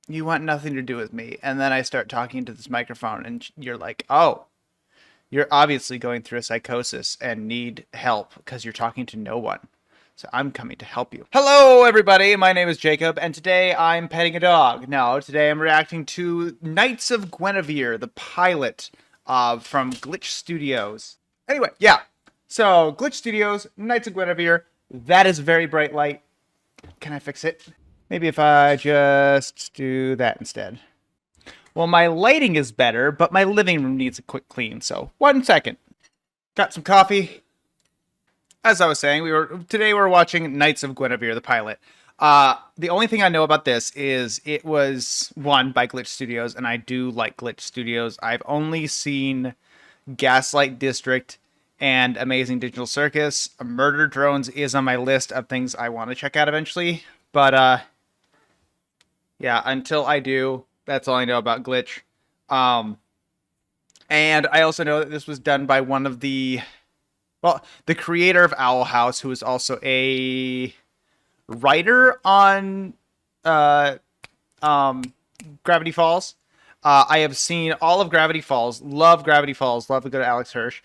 You want nothing to do with me. And then I start talking to this microphone, and you're like, oh, you're obviously going through a psychosis and need help because you're talking to no one. So I'm coming to help you. Hello, everybody. My name is Jacob, and today I'm petting a dog. No, today I'm reacting to Knights of Guinevere, the pilot from Glitch Studios. Anyway, yeah. So, Glitch Studios, Knights of Guinevere. That is very bright light. Can I fix it? Maybe if I just do that instead. Well, my lighting is better, but my living room needs a quick clean, so 1 second. Got some coffee. As I was saying, today we're watching Knights of Guinevere, the pilot. The only thing I know about this is it was one by Glitch Studios, and I do like Glitch Studios. I've only seen Gaslight District and Amazing Digital Circus. Murder Drones is on my list of things I want to check out eventually, but yeah, until I do, that's all I know about Glitch. And I also know that this was done by one of the creator of Owl House, who is also a writer on Gravity Falls. I have seen all of Gravity Falls. Love Gravity Falls. Love to go to Alex Hirsch.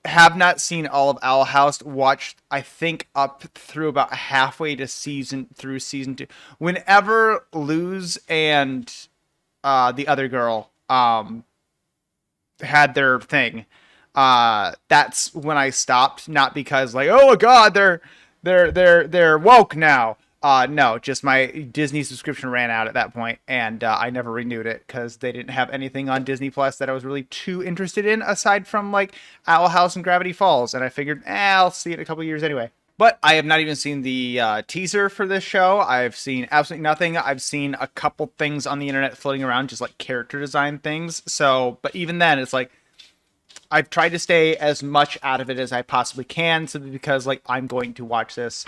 Have not seen all of Owl House. Watched, I think, up through about halfway to season 2. Whenever Luz and the other girl had their thing, that's when I stopped. Not because like, oh god, they're woke now. No, just my Disney subscription ran out at that point, and I never renewed it because they didn't have anything on Disney Plus that I was really too interested in, aside from like Owl House and Gravity Falls. And I figured, I'll see it in a couple years anyway. But I have not even seen the teaser for this show. I've seen absolutely nothing. I've seen a couple things on the internet floating around, just like character design things. So, but even then, it's like I've tried to stay as much out of it as I possibly can, simply because like I'm going to watch this.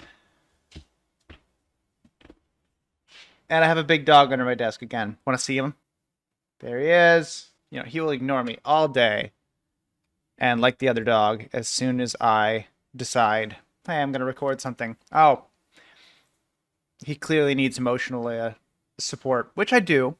And I have a big dog under my desk again. Want to see him? There he is. You know, he will ignore me all day. And like the other dog, as soon as I decide, hey, I'm going to record something. Oh, he clearly needs emotional support, which I do.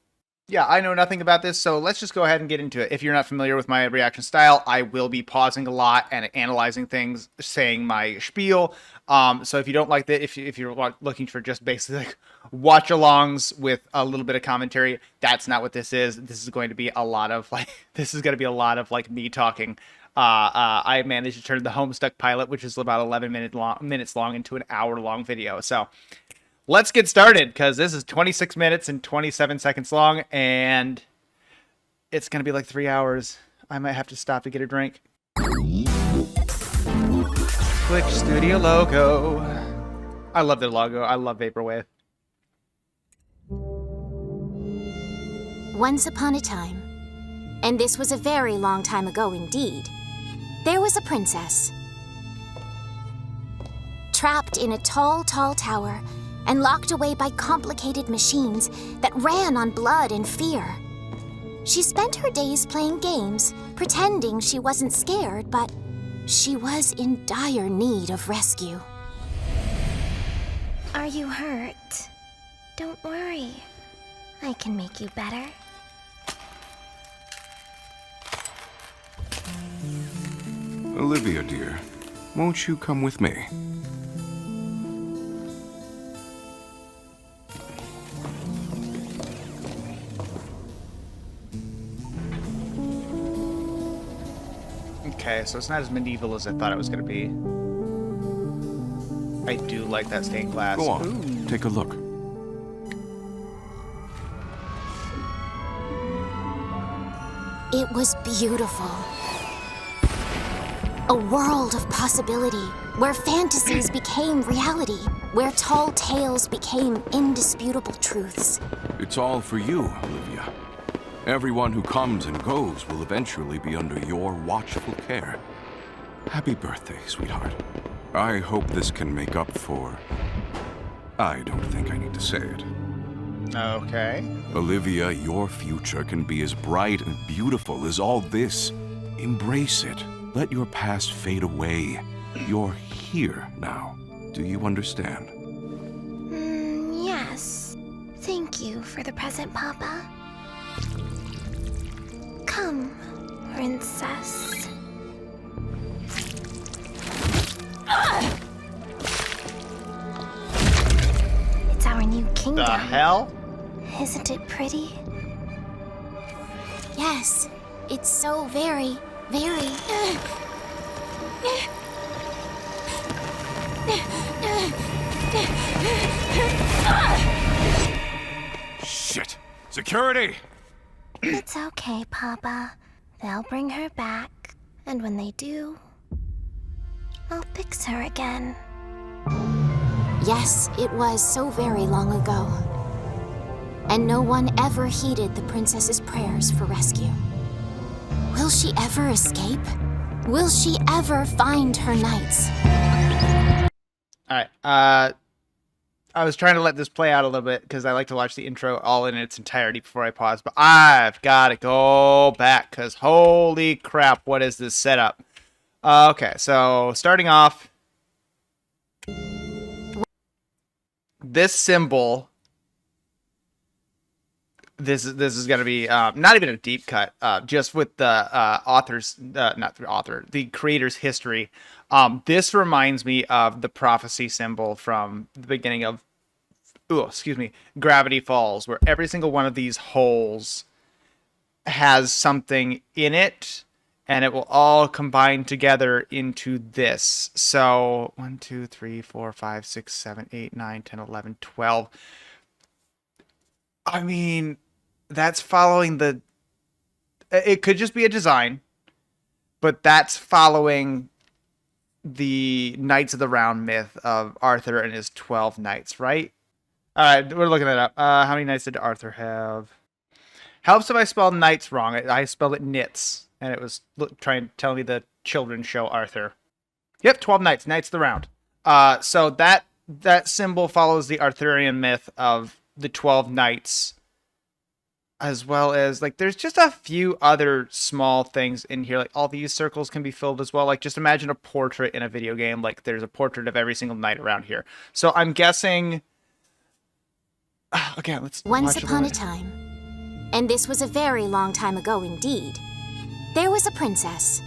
Yeah, I know nothing about this, so let's just go ahead and get into it. If you're not familiar with my reaction style, I will be pausing a lot and analyzing things, saying my spiel. So if you don't like that, if you're looking for just basically like watch-alongs with a little bit of commentary, that's not what this is. This is going to be a lot of like me talking. I managed to turn the Homestuck pilot, which is about 11 minutes long, into an hour-long video. So let's get started, because this is 26 minutes and 27 seconds long, and it's going to be like 3 hours. I might have to stop to get a drink. Glitch Studio logo. I love their logo. I love Vaporwave. Once upon a time, and this was a very long time ago indeed, there was a princess. Trapped in a tall, tall tower, and locked away by complicated machines that ran on blood and fear. She spent her days playing games, pretending she wasn't scared, but she was in dire need of rescue. Are you hurt? Don't worry. I can make you better. Olivia, dear, won't you come with me? Okay, so it's not as medieval as I thought it was going to be. I do like that stained glass. Go on, Ooh. take a look. It was beautiful. A world of possibility, where fantasies became reality, where tall tales became indisputable truths. It's all for you, Olivia. Everyone who comes and goes will eventually be under your watchful care. Happy birthday, sweetheart. I hope this can make up for... I don't think I need to say it. Okay. Olivia, your future can be as bright and beautiful as all this. Embrace it. Let your past fade away. You're here now. Do you understand? Yes. Thank thank you for the present, Papa. Come, Princess. It's our new kingdom. The hell? Isn't it pretty? Yes, it's so very, very. Shit! Security! It's okay, Papa. They'll bring her back, and when they do, I'll fix her again. Yes, it was so very long ago. And no one ever heeded the princess's prayers for rescue. Will she ever escape? Will she ever find her knights? All right. I was trying to let this play out a little bit because I like to watch the intro all in its entirety before I pause, but I've got to go back because holy crap, what is this setup? Okay, so starting off, this symbol. This is going to be not even a deep cut, just with the the creator's history. This reminds me of the prophecy symbol from the beginning of, Gravity Falls, where every single one of these holes has something in it, and it will all combine together into this. So 1, 2, 3, 4, 5, 6, 7, 8, 9, 10, 11, 12. I mean, that's following the... It could just be a design, but that's following the Knights of the Round myth of Arthur and his 12 knights, right? All right, we're looking that up. How many knights did Arthur have? Helps if I spelled knights wrong. I spelled it knits, and it was trying to tell me the children's show Arthur. Yep, 12 knights, Knights of the Round. So that symbol follows the Arthurian myth of the 12 knights, as well as, like, there's just a few other small things in here. Like, all these circles can be filled as well. Like, just imagine a portrait in a video game. Like, there's a portrait of every single knight around here. So I'm guessing... Okay, let's Once upon a time, and this was a very long time ago indeed, there was a princess.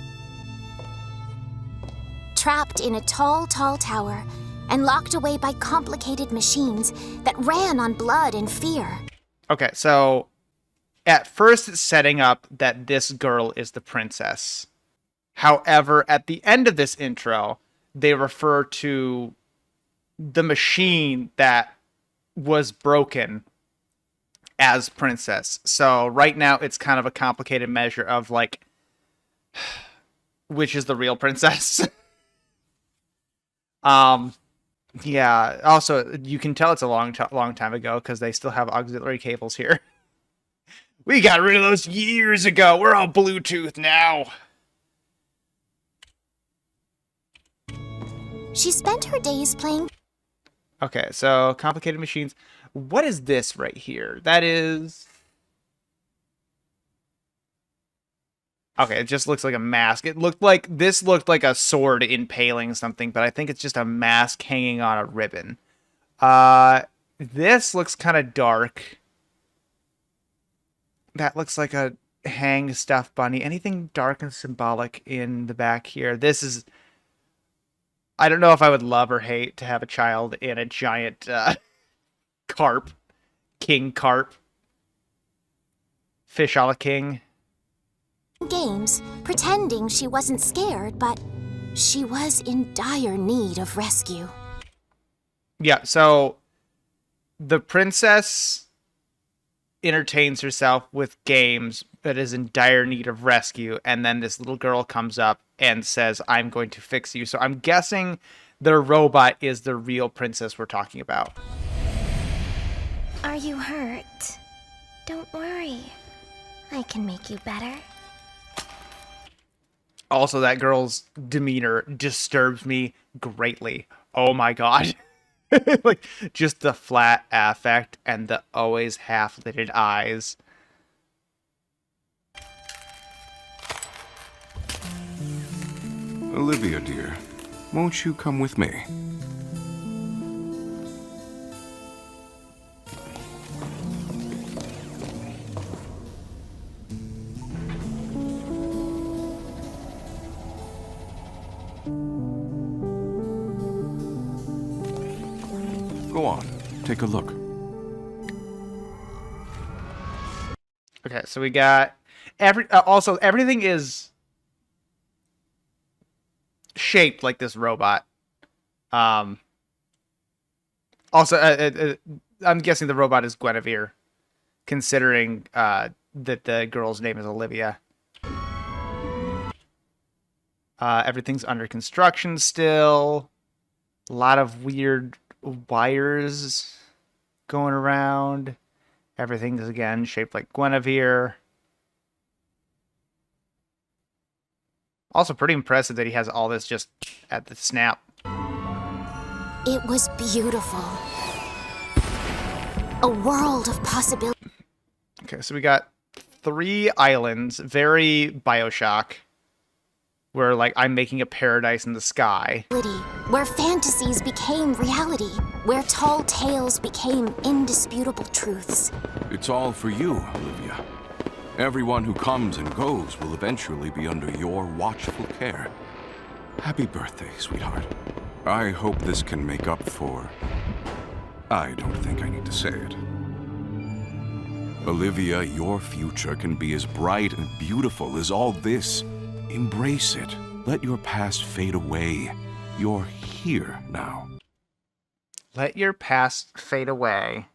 Trapped in a tall, tall tower and locked away by complicated machines that ran on blood and fear. Okay, so at first it's setting up that this girl is the princess. However, at the end of this intro, they refer to the machine that was broken as princess. So right now it's kind of a complicated measure of, like, which is the real princess. Yeah, also you can tell it's a long time ago because they still have auxiliary cables here. We got rid of those years ago. We're all Bluetooth now. She spent her days playing... Okay, so complicated machines. What is this right here? That is... Okay, it just looks like a mask. This looked like a sword impaling something, but I think it's just a mask hanging on a ribbon. This looks kind of dark. That looks like a hanged stuffed bunny. Anything dark and symbolic in the back here? This is... I don't know if I would love or hate to have a child in a giant carp. King carp. Fish a la king. Games, pretending she wasn't scared, but she was in dire need of rescue. Yeah, so the princess entertains herself with games, but is in dire need of rescue, and then this little girl comes up and says, I'm going to fix you. So I'm guessing the robot is the real princess we're talking about. Are you hurt? Don't worry. I can make you better. Also, that girl's demeanor disturbs me greatly. Oh my god. Like, just the flat affect and the always half-lidded eyes. Olivia, dear, won't you come with me? Take a look. Okay, so we got also everything is shaped like this robot. Also, I'm guessing the robot is Guinevere, considering that the girl's name is Olivia. Everything's under construction still. A lot of weird wires going around. Everything is, again, shaped like Guinevere. Also pretty impressive that he has all this just at the snap. It was beautiful. A world of possibility. Okay, so we got 3 islands, very BioShock, where, like, I'm making a paradise in the sky. Where fantasies became reality. Where tall tales became indisputable truths. It's all for you, Olivia. Everyone who comes and goes will eventually be under your watchful care. Happy birthday, sweetheart. I hope this can make up for... I don't think I need to say it. Olivia, your future can be as bright and beautiful as all this. Embrace it. Let your past fade away. You're here now. Let your past fade away.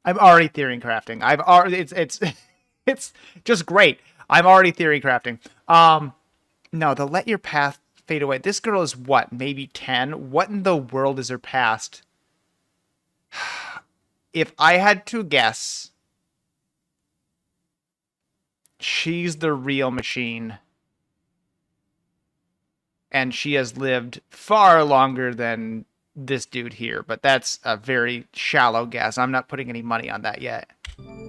I'm already theory crafting. I've already it's just great. I'm already theory crafting. No, the let your past fade away. This girl is what? Maybe 10? What in the world is her past? If I had to guess, she's the real machine. And she has lived far longer than this dude here, but that's a very shallow guess. I'm not putting any money on that yet.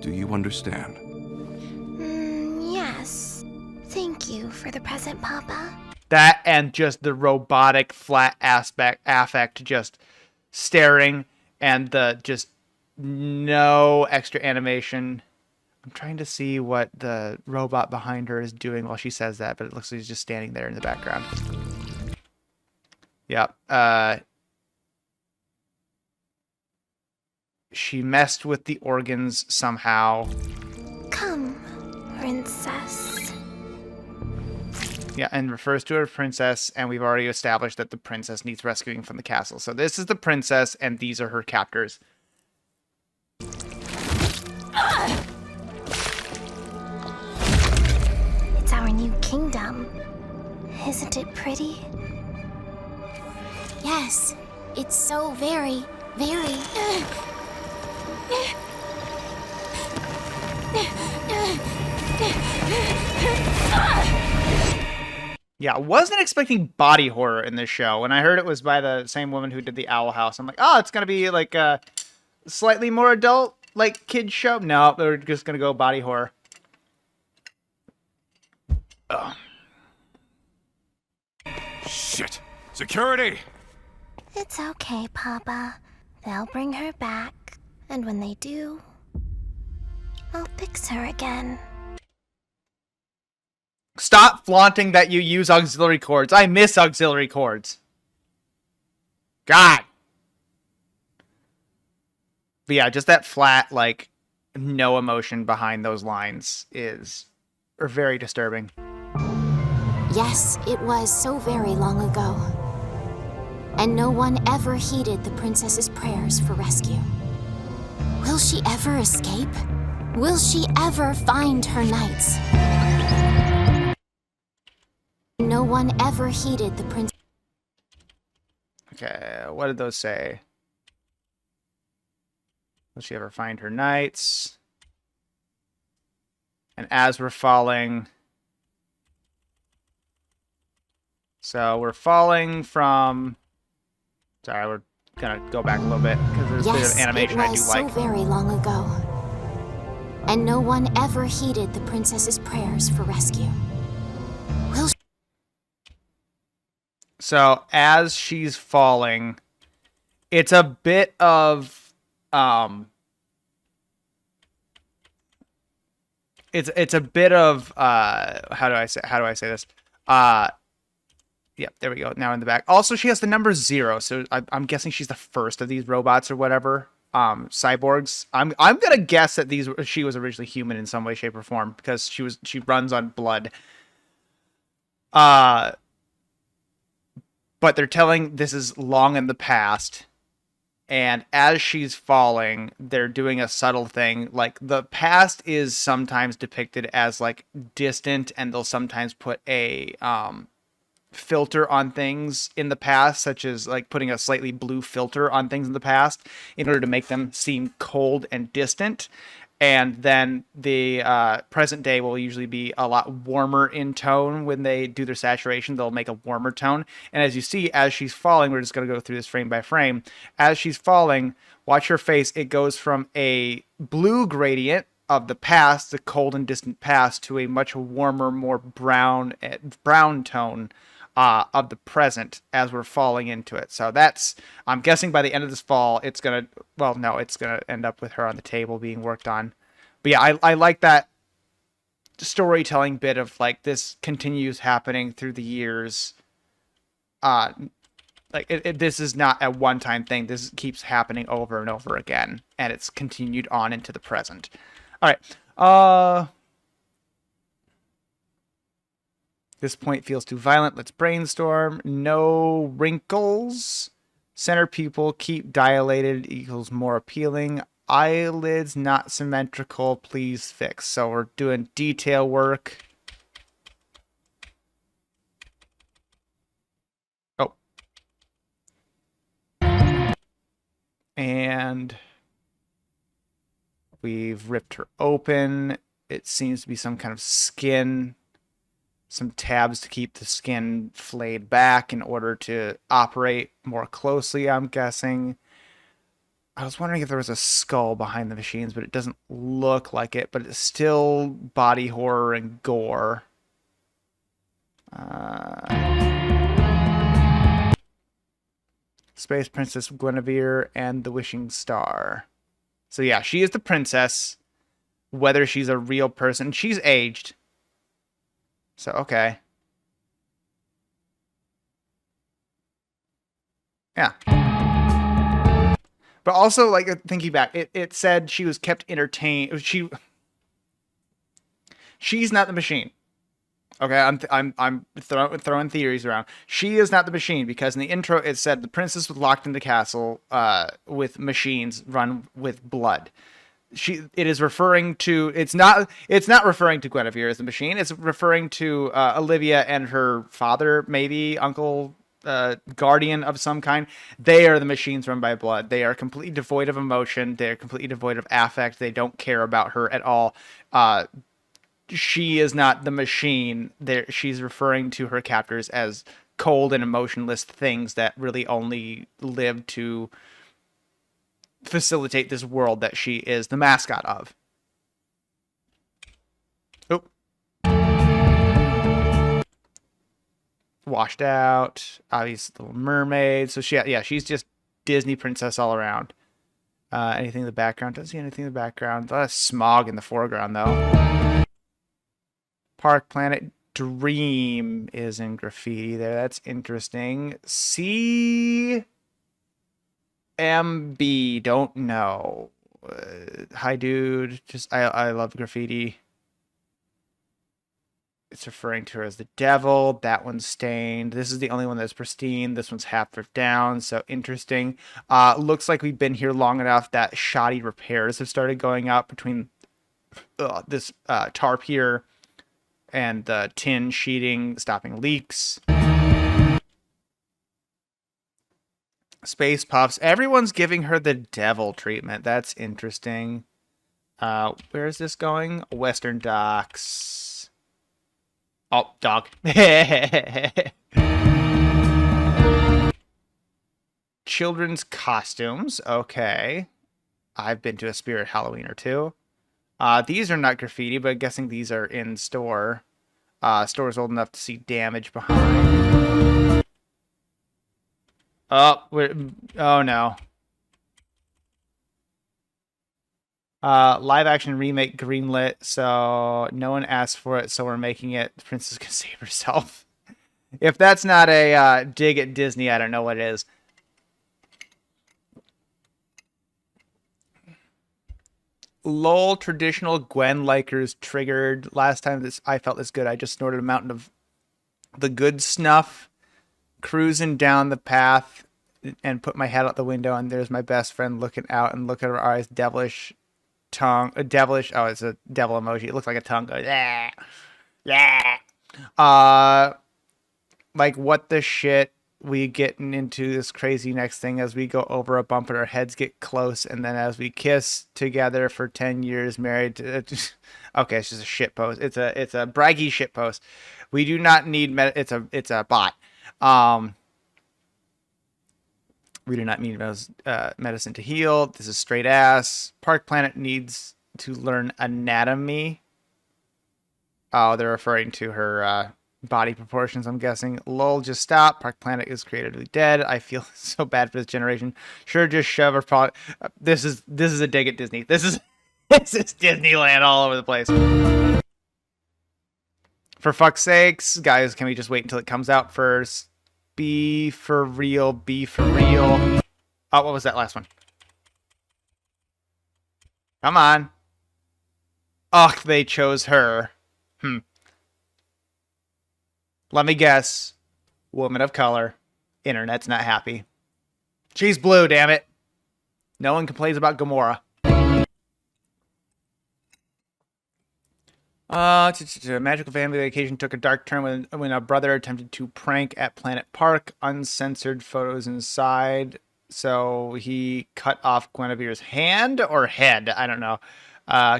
Do you understand? Yes. Thank you for the present, Papa. That and just the robotic flat affect just staring and the just no extra animation. I'm trying to see what the robot behind her is doing while she says that, but it looks like he's just standing there in the background. Yep. She messed with the organs somehow. Come, princess. Yeah, and refers to her as princess, and we've already established that the princess needs rescuing from the castle. So this is the princess, and these are her captors. It's our new kingdom. Isn't it pretty? Yes, it's so very, very... Yeah, I wasn't expecting body horror in this show. When I heard it was by the same woman who did the Owl House, I'm like, oh, it's going to be like a slightly more adult, like, kid show. No, they're just going to go body horror. Ugh. Shit! Security! It's okay, Papa. They'll bring her back. And when they do, I'll fix her again. Stop flaunting that you use auxiliary cords. I miss auxiliary cords. God. But yeah, just that flat, like, no emotion behind those lines are very disturbing. Yes, it was so very long ago. And no one ever heeded the princess's prayers for rescue. Will she ever escape? Will she ever find her knights? No one ever heeded the princess. Okay, what did those say? Will she ever find her knights? And as we're falling... So we're falling from... Sorry, we're gonna go back a little bit because there's a bit of animation I do like. Yes, it was so very long ago. And no one ever heeded the princess's prayers for rescue. Will So as she's falling, it's a bit of it's a bit of how do I say this? Yep, there we go. Now in the back. Also, she has the number 0, so I'm guessing she's the first of these robots or whatever. Cyborgs. I'm gonna guess that she was originally human in some way, shape, or form because she runs on blood. But they're telling this is long in the past. And as she's falling, they're doing a subtle thing. Like, the past is sometimes depicted as, like, distant, and they'll sometimes put a filter on things in the past, such as, like, putting a slightly blue filter on things in the past in order to make them seem cold and distant. And then the present day will usually be a lot warmer in tone. When they do their saturation, they'll make a warmer tone. And as you see, as she's falling, we're just going to go through this frame by frame. As she's falling, watch her face. It goes from a blue gradient of the past, the cold and distant past, to a much warmer, more brown tone of the present as we're falling into it. So that's, I'm guessing by the end of this fall, it's going to, well, no, it's going to end up with her on the table being worked on. But yeah, I like that storytelling bit of, like, this continues happening through the years. This is not a one-time thing. This keeps happening over and over again, and it's continued on into the present. All right. This point feels too violent. Let's brainstorm. No wrinkles. Center pupil keep dilated equals more appealing. Eyelids not symmetrical. Please fix. So we're doing detail work. Oh. And we've ripped her open. It seems to be some kind of skin. Some tabs to keep the skin flayed back in order to operate more closely, I'm guessing. I was wondering if there was a skull behind the machines, but it doesn't look like it. But it's still body horror and gore. Space Princess Guinevere and the Wishing Star. So yeah, she is the princess. Whether she's a real person, she's aged. So, okay. Yeah. But also, like, thinking back, it said she was kept entertained. She's not the machine. Okay, I'm throwing theories around. She is not the machine, because in the intro it said the princess was locked in the castle with machines run with blood. It is referring to, it's not referring to Guinevere as the machine. It's referring to Olivia and her father, maybe uncle, guardian of some kind. They are the machines run by blood. They are completely devoid of emotion. They're completely devoid of affect. They don't care about her at all. She is not the machine. She's referring to her captors as cold and emotionless things that really only live to facilitate this world that she is the mascot of. Oh. Washed out. Obvious Little Mermaid. So she's just Disney princess all around. Anything in the background? Doesn't see anything in the background. A lot of smog in the foreground, though. Park Planet Dream is in graffiti there. That's interesting. MB, don't know. Hi, dude. Just I love graffiti. It's referring to her as the devil. That one's stained. This is the only one that's pristine. This one's half ripped down. So interesting. Looks like we've been here long enough that shoddy repairs have started going up between this tarp here and the tin sheeting, stopping leaks. Space Puffs. Everyone's giving her the devil treatment. That's interesting. Where is this going? Western Docks. Oh, dog. Children's costumes. Okay. I've been to a Spirit Halloween or two. These are not graffiti, but I'm guessing these are in store. Store's old enough to see damage behind. Oh, oh no. Live action remake greenlit, so no one asked for it, so we're making it. The princess can save herself. If that's not a dig at Disney, I don't know what it is. LOL, traditional Gwen likers triggered. Last time I felt this good, I just snorted a mountain of the good snuff, cruising down the path, and put my head out the window, and there's my best friend looking out, and look at her eyes, devilish tongue, devilish. Oh, it's a devil emoji. It looks like a tongue goes. Yeah, yeah. Like what the shit? We getting into this crazy next thing as we go over a bump and our heads get close, and then as we kiss together for 10 years, married to, okay, it's just a shit post. It's a braggy shit post. We do not need it's a bot. We do not need medicine to heal. This is straight ass. Park Planet needs to learn anatomy. Oh, they're referring to her body proportions, I'm guessing. Lol, just stop. Park Planet is creatively dead. I feel so bad for this generation. Sure, just shove her product. This is a dig at Disney. This is Disneyland all over the place. For fuck's sakes, guys, can we just wait until it comes out first? Be for real. Be for real. Oh, what was that last one? Come on. Ugh, they chose her. Let me guess. Woman of color. Internet's not happy. She's blue, damn it. No one complains about Gamora. Magical family vacation took a dark turn when a brother attempted to prank at Planet Park. Uncensored photos inside. So he cut off Guinevere's hand or head. I don't know.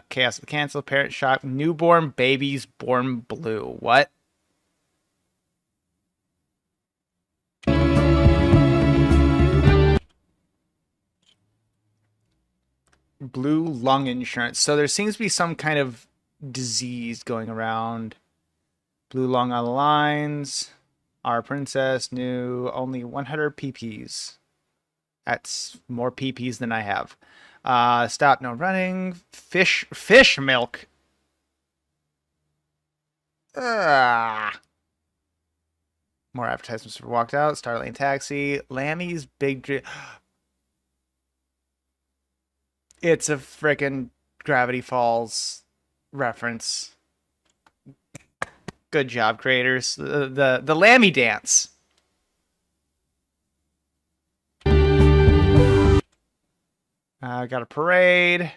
Chaos with cancel. Parent shock. Newborn babies born blue. What? Blue lung insurance. So there seems to be some kind of disease going around. Blue lung on the lines. Our princess knew only 100 pp's. That's more pp's than I have. Stop, no running. Fish milk. More advertisements for walked out. Starlane taxi. Lammy's big dream. It's a frickin' Gravity Falls reference. Good job, creators. The Lammy dance. Got a parade.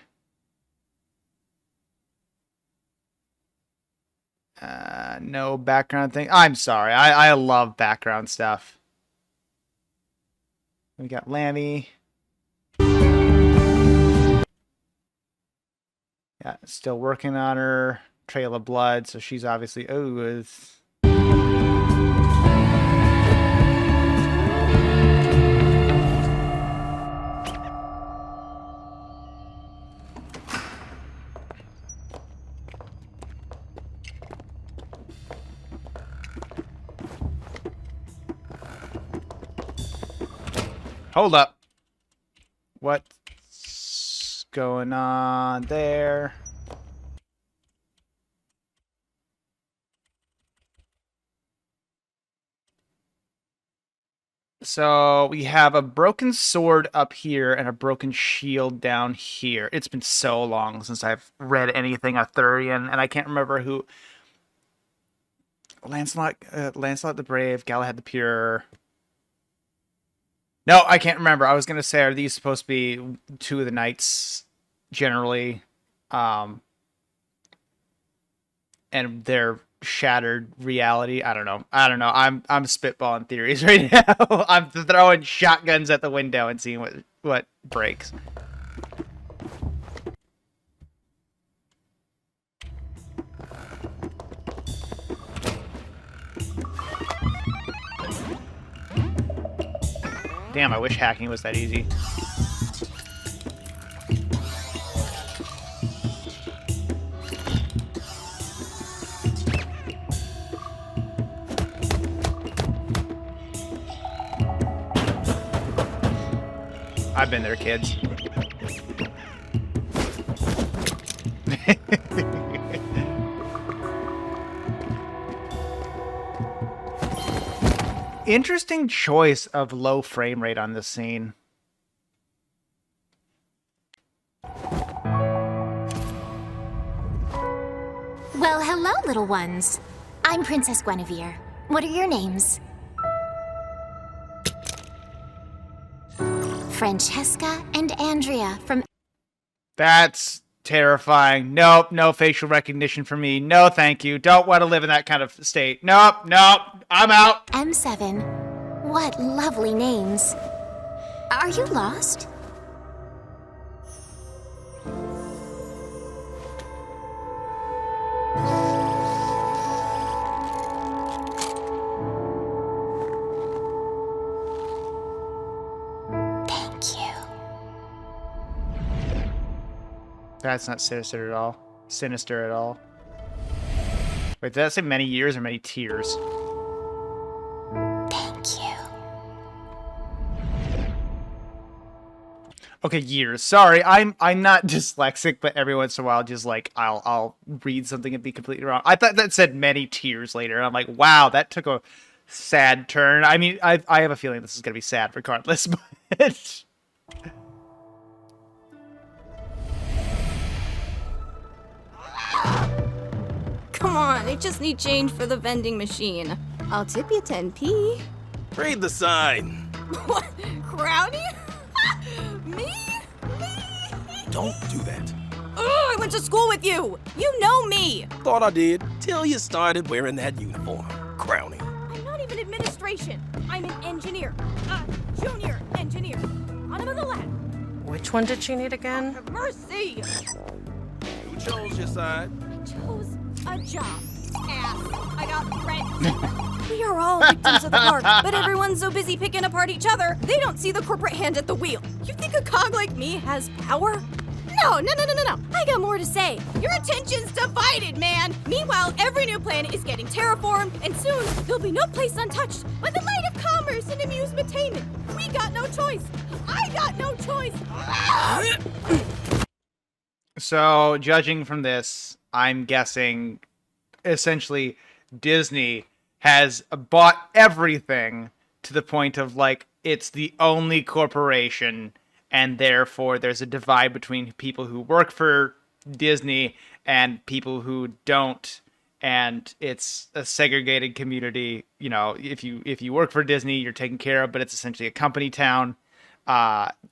No background thing. I'm sorry. I love background stuff. We got Lammy. Yeah, still working on her trail of blood, so she's obviously Hold up. What's going on there? So we have a broken sword up here and a broken shield down here. It's been so long since I've read anything Arthurian, and I can't remember who. Lancelot the Brave, Galahad the Pure. No, I can't remember. I was gonna say, are these supposed to be two of the knights generally? And their shattered reality. I don't know. I'm spitballing theories right now. I'm throwing shotguns at the window and seeing what breaks. Damn, I wish hacking was that easy. I've been there, kids. Interesting choice of low frame rate on this scene. Well, hello, little ones. I'm Princess Guinevere. What are your names? Francesca and Andrea from... That's terrifying. Nope, no facial recognition for me. No, thank you. Don't want to live in that kind of state. Nope, I'm out. M7. What lovely names. Are you lost? Thank you. That's not sinister at all. Sinister at all. Wait, did that say many years or many tears? Thank you. Okay, years. Sorry, I'm not dyslexic, but every once in a while, just like I'll read something and be completely wrong. I thought that said many tears later. And I'm like, wow, that took a sad turn. I mean, I have a feeling this is gonna be sad regardless, but. Come on, I just need change for the vending machine. I'll tip you 10p. Read the sign. What? Crowny? Me? Don't do that. Oh, I went to school with you. You know me. Thought I did till you started wearing that uniform, Crowny. I'm not even administration. I'm an engineer. Junior engineer. Bottom of the ladder. Which one did she need again? Have mercy. Who chose your side? I chose a job. Ass. I got rent. We are all victims of the park, but everyone's so busy picking apart each other, they don't see the corporate hand at the wheel. You think a cog like me has power? No. I got more to say. Your attention's divided, man. Meanwhile, every new planet is getting terraformed, and soon there'll be no place untouched by the light of commerce and amusement-tainment. We got no choice. I got no choice. So, judging from this, I'm guessing essentially Disney has bought everything to the point of like it's the only corporation, and therefore there's a divide between people who work for Disney and people who don't, and it's a segregated community. You know, if you work for Disney, you're taken care of, but it's essentially a company town.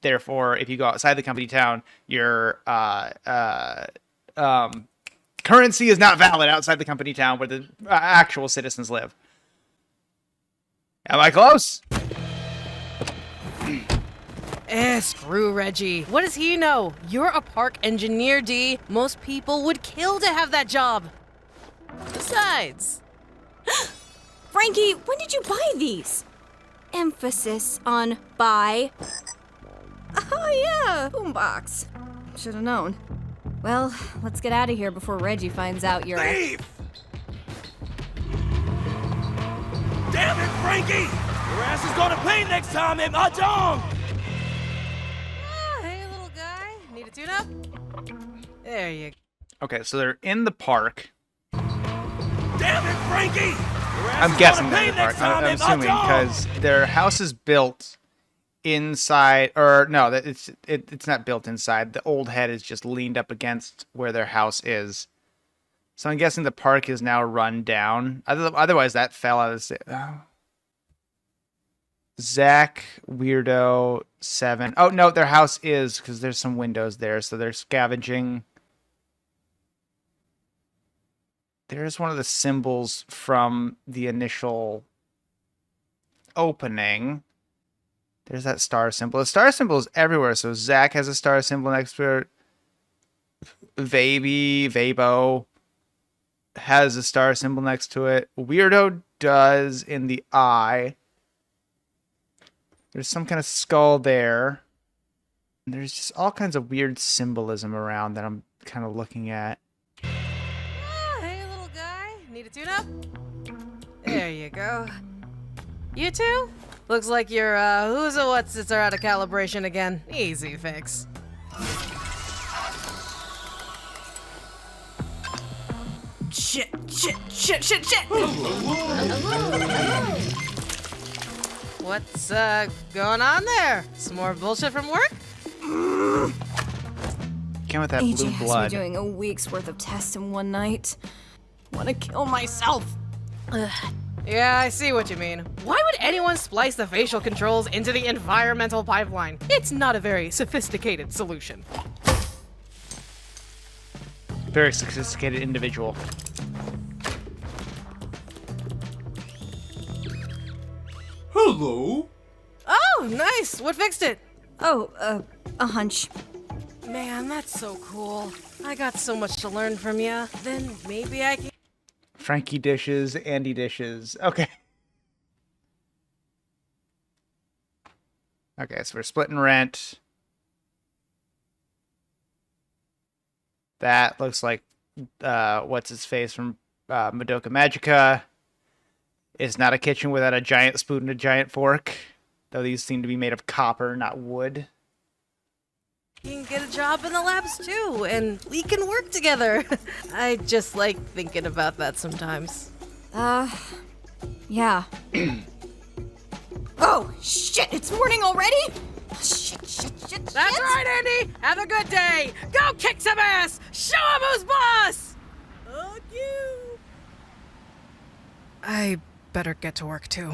Therefore, if you go outside the company town, your currency is not valid outside the company town where the actual citizens live. Am I close? Screw Reggie. What does he know? You're a park engineer, D. Most people would kill to have that job. Besides... Frankie, when did you buy these? Emphasis on buy. Oh yeah, boombox. Should have known. Well, let's get out of here before Reggie finds out you're Thief! Damn it, Frankie! Your ass is gonna pay next time in Mahjong! Hey, little guy. Need a tune-up? There you go. Okay, so they're in the park. Damn it, Frankie! Your ass I'm is guessing gonna they're pay in the park. next time I'm in assuming Mahjong! because their house is built inside, or no, it's not built inside. The old head is just leaned up against where their house is. So I'm guessing the park is now run down. Otherwise, that fell out of the... Zach, Weirdo, 7. Oh, no, their house is, because there's some windows there, so they're scavenging. There's one of the symbols from the initial opening. There's that star symbol. The star symbol is everywhere, so Zach has a star symbol next to it. Vabo has a star symbol next to it. Weirdo does in the eye. There's some kind of skull there. And there's just all kinds of weird symbolism around that I'm kind of looking at. Hey, little guy. Need a tune-up? There you go. You two? Looks like your who's or what's are out of calibration again. Easy fix. Shit. What's going on there? Some more bullshit from work? Came with that AJ blue has blood. me doing a week's worth of tests in one night. Want to kill myself. Yeah, I see what you mean. Why would anyone splice the facial controls into the environmental pipeline? It's not a very sophisticated solution. Very sophisticated individual. Hello? Oh, nice. What fixed it? Oh, a hunch. Man, that's so cool. I got so much to learn from you. Then maybe I can... Frankie dishes, Andy dishes. Okay. Okay, so we're splitting rent. That looks like what's his face from Madoka Magica. It's not a kitchen without a giant spoon and a giant fork, though these seem to be made of copper, not wood. You can get a job in the labs too, and we can work together. I just like thinking about that sometimes. Yeah. Oh, shit, it's morning already? Shit. That's right, Andy! Have a good day! Go kick some ass! Show him who's boss! Fuck you! I better get to work too.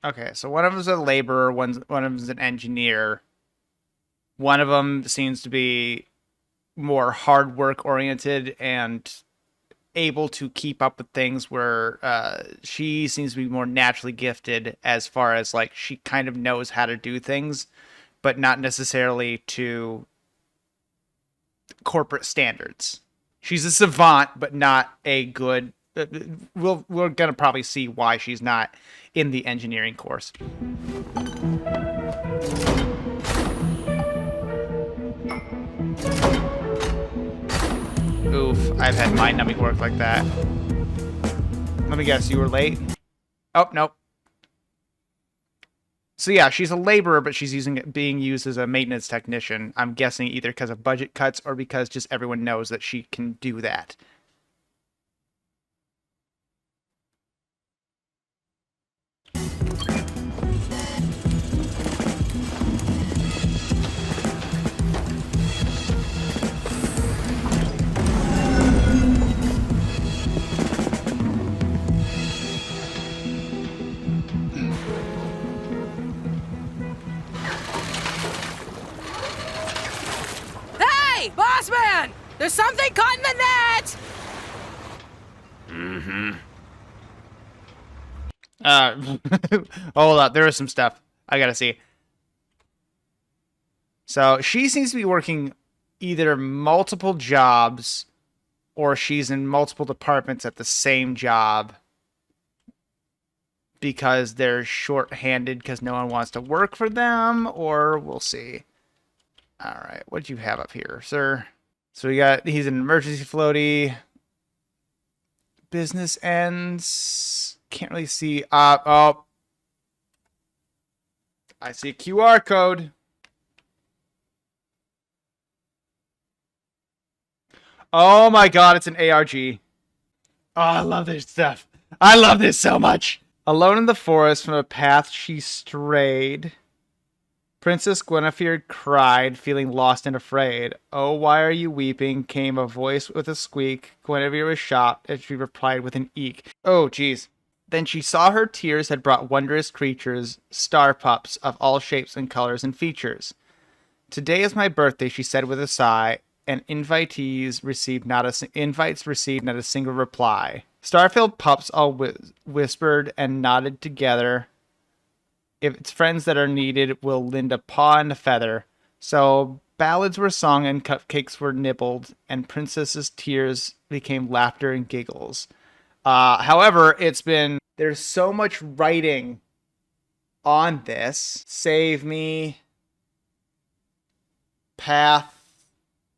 Okay, so one of them's a laborer, one of them's an engineer. One of them seems to be more hard work oriented and able to keep up with things, where she seems to be more naturally gifted as far as like she kind of knows how to do things, but not necessarily to corporate standards. She's a savant, but not a good. We're gonna probably see why she's not in the engineering course. Oof, I've had mind-numbing work like that. Let me guess, you were late? Oh, nope. So yeah, she's a laborer, but she's being used as a maintenance technician. I'm guessing either because of budget cuts or because just everyone knows that she can do that. Hey, boss man! There's something caught in the net! Hold up, there is some stuff I gotta see. So she seems to be working either multiple jobs or she's in multiple departments at the same job because they're short-handed because no one wants to work for them, or we'll see. All right, what do you have up here, sir? So he's an emergency floaty. Business ends. Can't really see. Oh, I see a QR code. Oh my god, it's an ARG. Oh, I love this stuff. I love this so much. Alone in the forest from a path she strayed, Princess Guinevere cried, feeling lost and afraid. Oh, why are you weeping? Came a voice with a squeak. Guinevere was shocked, and she replied with an eek. Oh, geez. Then she saw her tears had brought wondrous creatures, star pups of all shapes and colors and features. Today is my birthday, she said with a sigh, and invites received not a single reply. Star-filled pups all whispered and nodded together. If it's friends that are needed, we'll lend a paw and a feather. So ballads were sung and cupcakes were nibbled, and Princess's tears became laughter and giggles. However, there's so much writing on this. Save me. Path.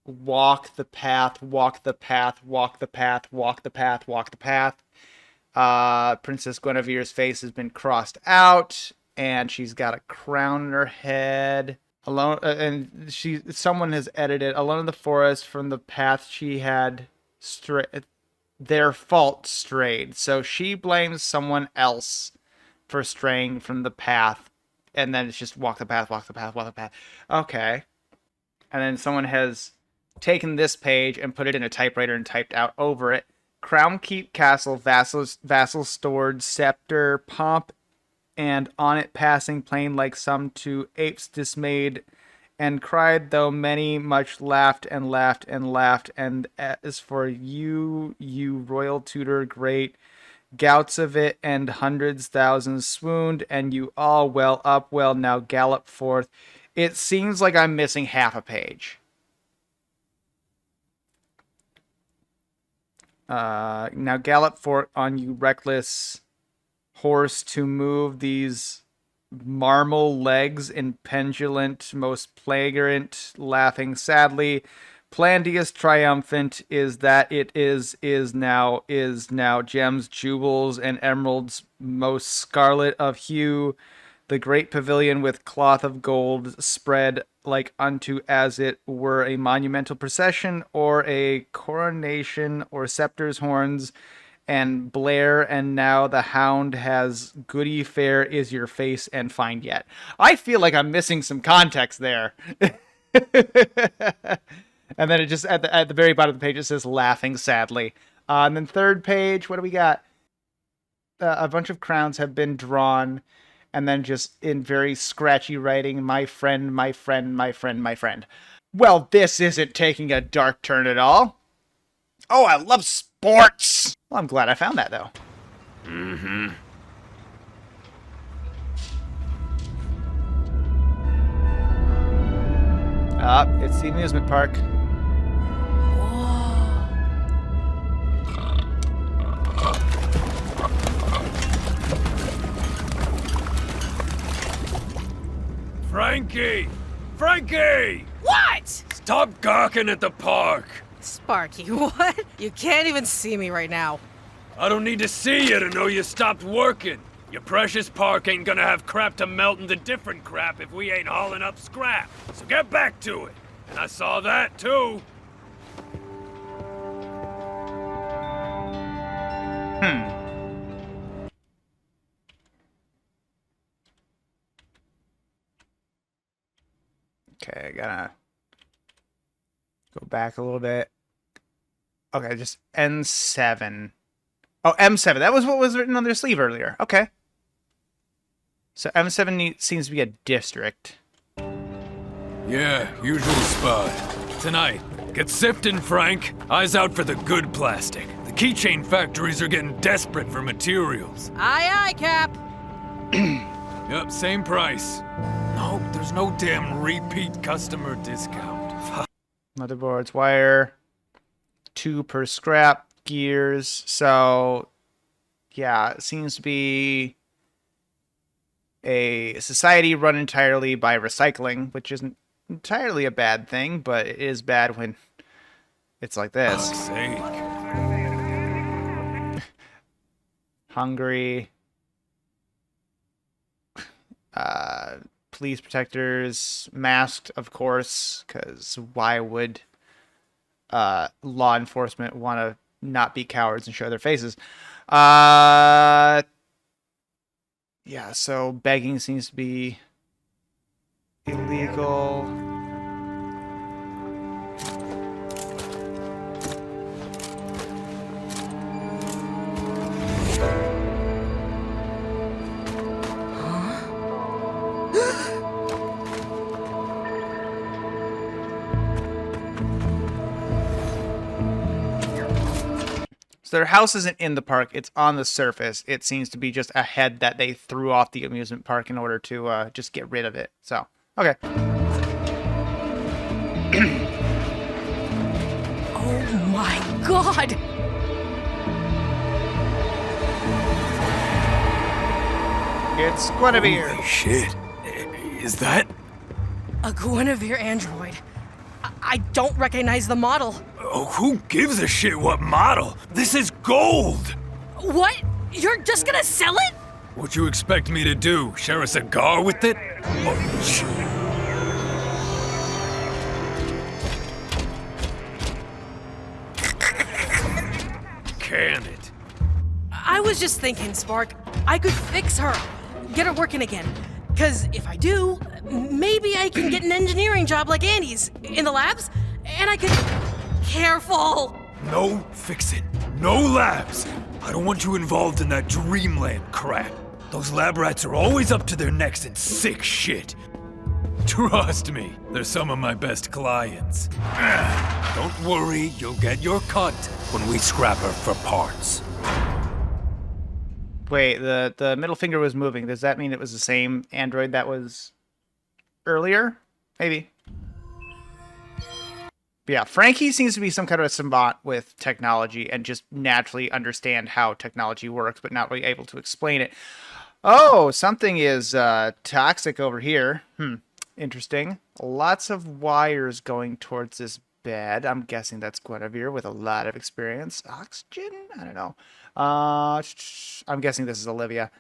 Walk the path, walk the path, walk the path, walk the path, walk the path. Princess Guinevere's face has been crossed out, and she's got a crown in her head. Alone, and someone has edited alone in the forest from the path she had their fault strayed. So she blames someone else for straying from the path, and then it's just walk the path, walk the path, walk the path. Okay. And then someone has taken this page and put it in a typewriter and typed out over it: Crown Keep Castle, vassal stored scepter, pomp, and on it passing plain like some to apes dismayed, and cried, though many much laughed and laughed and laughed. And as for you, you royal tutor great, gouts of it and hundreds thousands swooned, and you all well up, well now gallop forth. It seems like I'm missing half a page. Now gallop forth on you reckless horse to move these marmal legs in pendulant, most flagrant, laughing sadly. Plandius triumphant is that it is now, gems, jewels, and emeralds, most scarlet of hue. The great pavilion with cloth of gold spread like unto as it were a monumental procession, or a coronation, or scepters, horns, and blare, and now the hound has goody fair is your face and find yet. I feel like I'm missing some context there. And then it just, at the very bottom of the page, it says laughing sadly. And then third page, what do we got? A bunch of crowns have been drawn, and then just in very scratchy writing, my friend, my friend, my friend, my friend. Well, this isn't taking a dark turn at all. Oh, I love sports! Well, I'm glad I found that, though. Mm-hmm. It's the amusement park. Frankie! Frankie! What? Stop gawking at the park! Sparky, what? You can't even see me right now. I don't need to see you to know you stopped working. Your precious park ain't gonna have crap to melt into different crap if we ain't hauling up scrap. So get back to it. And I saw that too. Okay, I gotta go back a little bit. Okay, just N7. Oh, M7. That was what was written on their sleeve earlier. Okay. So M7 seems to be a district. Yeah, usual spot. Tonight, get sifting, Frank. Eyes out for the good plastic. The keychain factories are getting desperate for materials. Aye, aye, Cap. Yep, same price. Nope, there's no damn repeat customer discount. Motherboards, wire, 2 per scrap, gears. So, yeah, it seems to be a society run entirely by recycling, which isn't entirely a bad thing, but it is bad when it's like this. Fuck's sake. Hungry. Police protectors, masked, of course, because why would law enforcement want to not be cowards and show their faces? Yeah, so begging seems to be illegal. So their house isn't in the park, it's on the surface. It seems to be just a head that they threw off the amusement park in order to just get rid of it. So, okay. Oh my god! It's Guinevere. Holy shit. Is that? A Guinevere android. I don't recognize the model. Oh, who gives a shit what model? This is gold! What? You're just gonna sell it? What you expect me to do? Share a cigar with it? Oh, shit. can it? I was just thinking, Spark, I could fix her. Get her working again. Because if I do, maybe I can get an engineering job like Andy's in the labs, and I could... Careful! No fixin'. No labs. I don't want you involved in that dreamland crap. Those lab rats are always up to their necks in sick shit. Trust me, they're some of my best clients. Don't worry, you'll get your cut when we scrap her for parts. Wait, the middle finger was moving. Does that mean it was the same android that was earlier? Maybe. But yeah, Frankie seems to be some kind of a savant with technology and just naturally understand how technology works, but not really able to explain it. Oh, something is toxic over here. Interesting. Lots of wires going towards this bed. I'm guessing that's Guinevere with a lot of experience. Oxygen? I don't know. I'm guessing this is Olivia.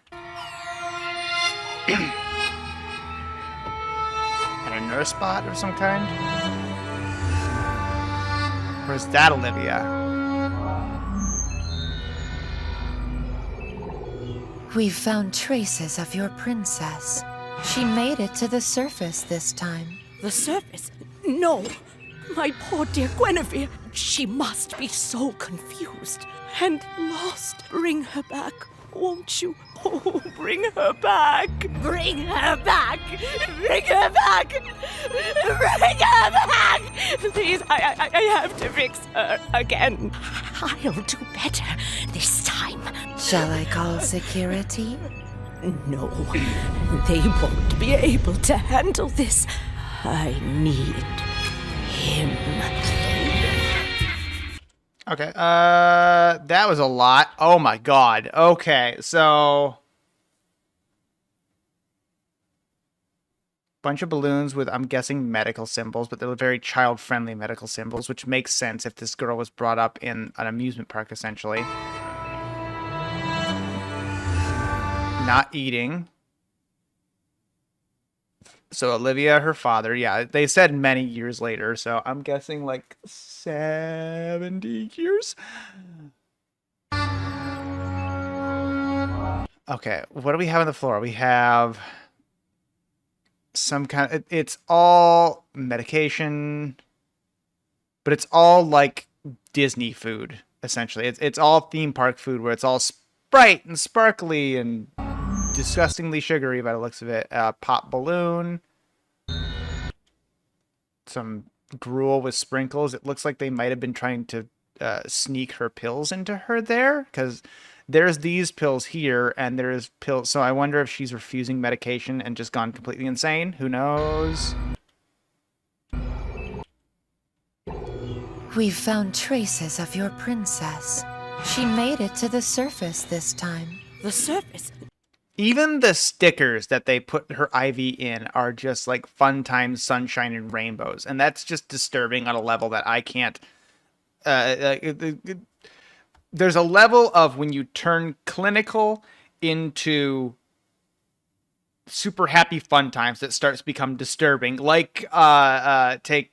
And a nurse spot of some kind? Or is that Olivia? We've found traces of your princess. She made it to the surface this time. The surface? No. My poor dear Guinevere. She must be so confused and lost. Bring her back, won't you? Oh, bring her back. Bring her back. Bring her back. Bring her back. Please, I have to fix her again. I'll do better this time. Shall I call security? No, they won't be able to handle this. I need him. Okay, that was a lot. Oh my god. Okay, so... bunch of balloons with, I'm guessing, medical symbols, but they're very child-friendly medical symbols, which makes sense if this girl was brought up in an amusement park, essentially. Not eating. So Olivia, her father, yeah, they said many years later, so I'm guessing like 70 years? Okay, what do we have on the floor? We have some kind of, it's all medication, but it's all like Disney food, essentially. It's all theme park food where it's all Sprite and sparkly and disgustingly sugary by the looks of it. Pop balloon. Some gruel with sprinkles. It looks like they might have been trying to sneak her pills into her there, because there's these pills here and there's pills. So I wonder if she's refusing medication and just gone completely insane. Who knows? We've found traces of your princess. She made it to the surface this time. The surface? Even the stickers that they put her IV in are just like fun times, sunshine, and rainbows. And that's just disturbing on a level that I can't... there's a level of when you turn clinical into super happy fun times that starts to become disturbing. Like, take,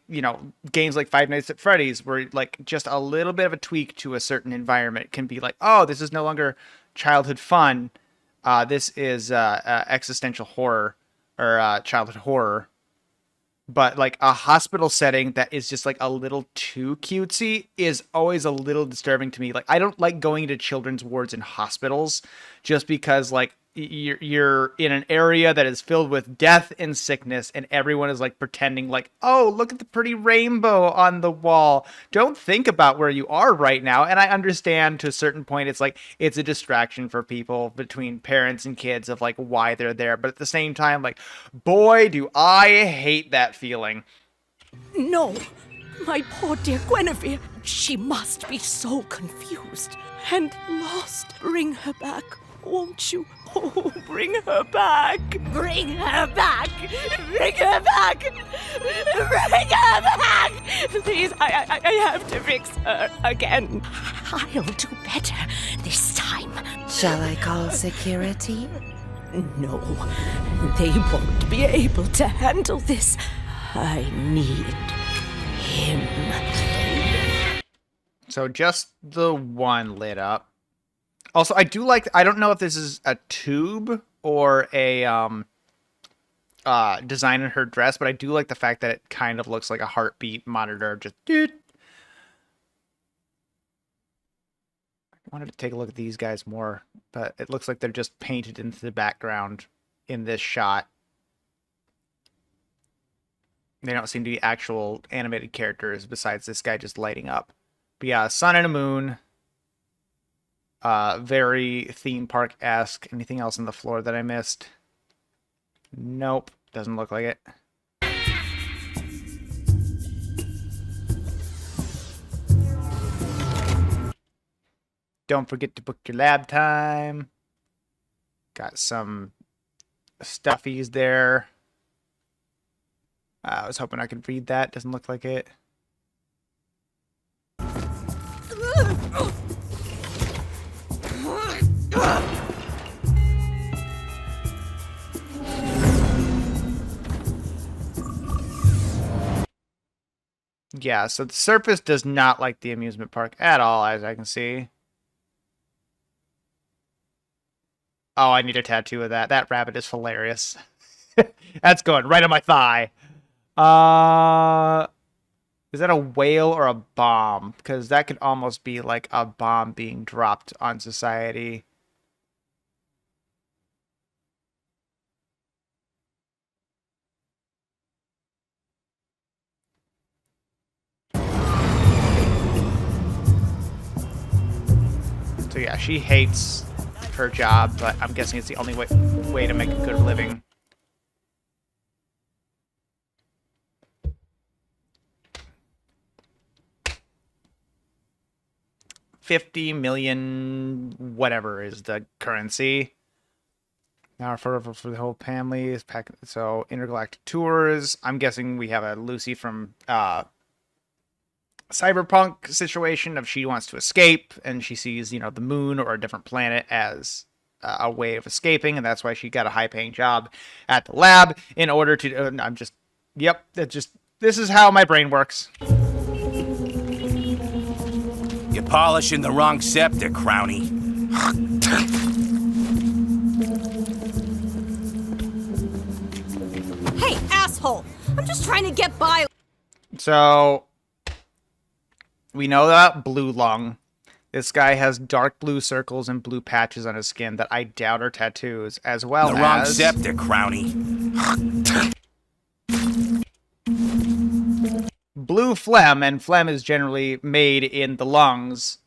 games like Five Nights at Freddy's, where like just a little bit of a tweak to a certain environment can be like, oh, this is no longer childhood fun. This is existential horror or childhood horror. But like a hospital setting that is just like a little too cutesy is always a little disturbing to me. Like, I don't like going to children's wards in hospitals just because like you're in an area that is filled with death and sickness, and everyone is like pretending like, oh, look at the pretty rainbow on the wall. Don't think about where you are right now. And I understand to a certain point it's like it's a distraction for people between parents and kids of like why they're there, but at the same time, like, boy, do I hate that feeling. No, my poor dear Guinevere. She must be so confused and lost. Bring her back, won't you? Oh, bring her back. Bring her back. Bring her back. Bring her back. Please, I have to fix her again. I'll do better this time. Shall I call security? No, they won't be able to handle this. I need him. So just the one lit up. Also, I do like, I don't know if this is a tube or a design in her dress, but I do like the fact that it kind of looks like a heartbeat monitor. Just dude. I wanted to take a look at these guys more, but it looks like they're just painted into the background in this shot. They don't seem to be actual animated characters besides this guy just lighting up. But yeah, sun and a moon. Very theme park-esque. Anything else on the floor that I missed? Nope. Doesn't look like it. Don't forget to book your lab time. Got some stuffies there. I was hoping I could read that. Doesn't look like it. Yeah, so the surface does not like the amusement park at all, as I can see. Oh, I need a tattoo of that. That rabbit is hilarious. That's going right on my thigh. Is that a whale or a bomb? Because that could almost be like a bomb being dropped on society. So yeah, she hates her job, but I'm guessing it's the only way to make a good living. $50 million, whatever is the currency. Now for the whole family. So intergalactic tours. I'm guessing we have a Lucy from cyberpunk situation of she wants to escape and she sees, you know, the moon or a different planet as a way of escaping, and that's why she got a high-paying job at the lab in order to. I'm just, yep, this is how my brain works. You're polishing the wrong septic, Crowny. Hey, asshole! I'm just trying to get by. So we know that blue lung. This guy has dark blue circles and blue patches on his skin that I doubt are tattoos, as well as... The wrong septic, Crowny. Blue phlegm, and phlegm is generally made in the lungs.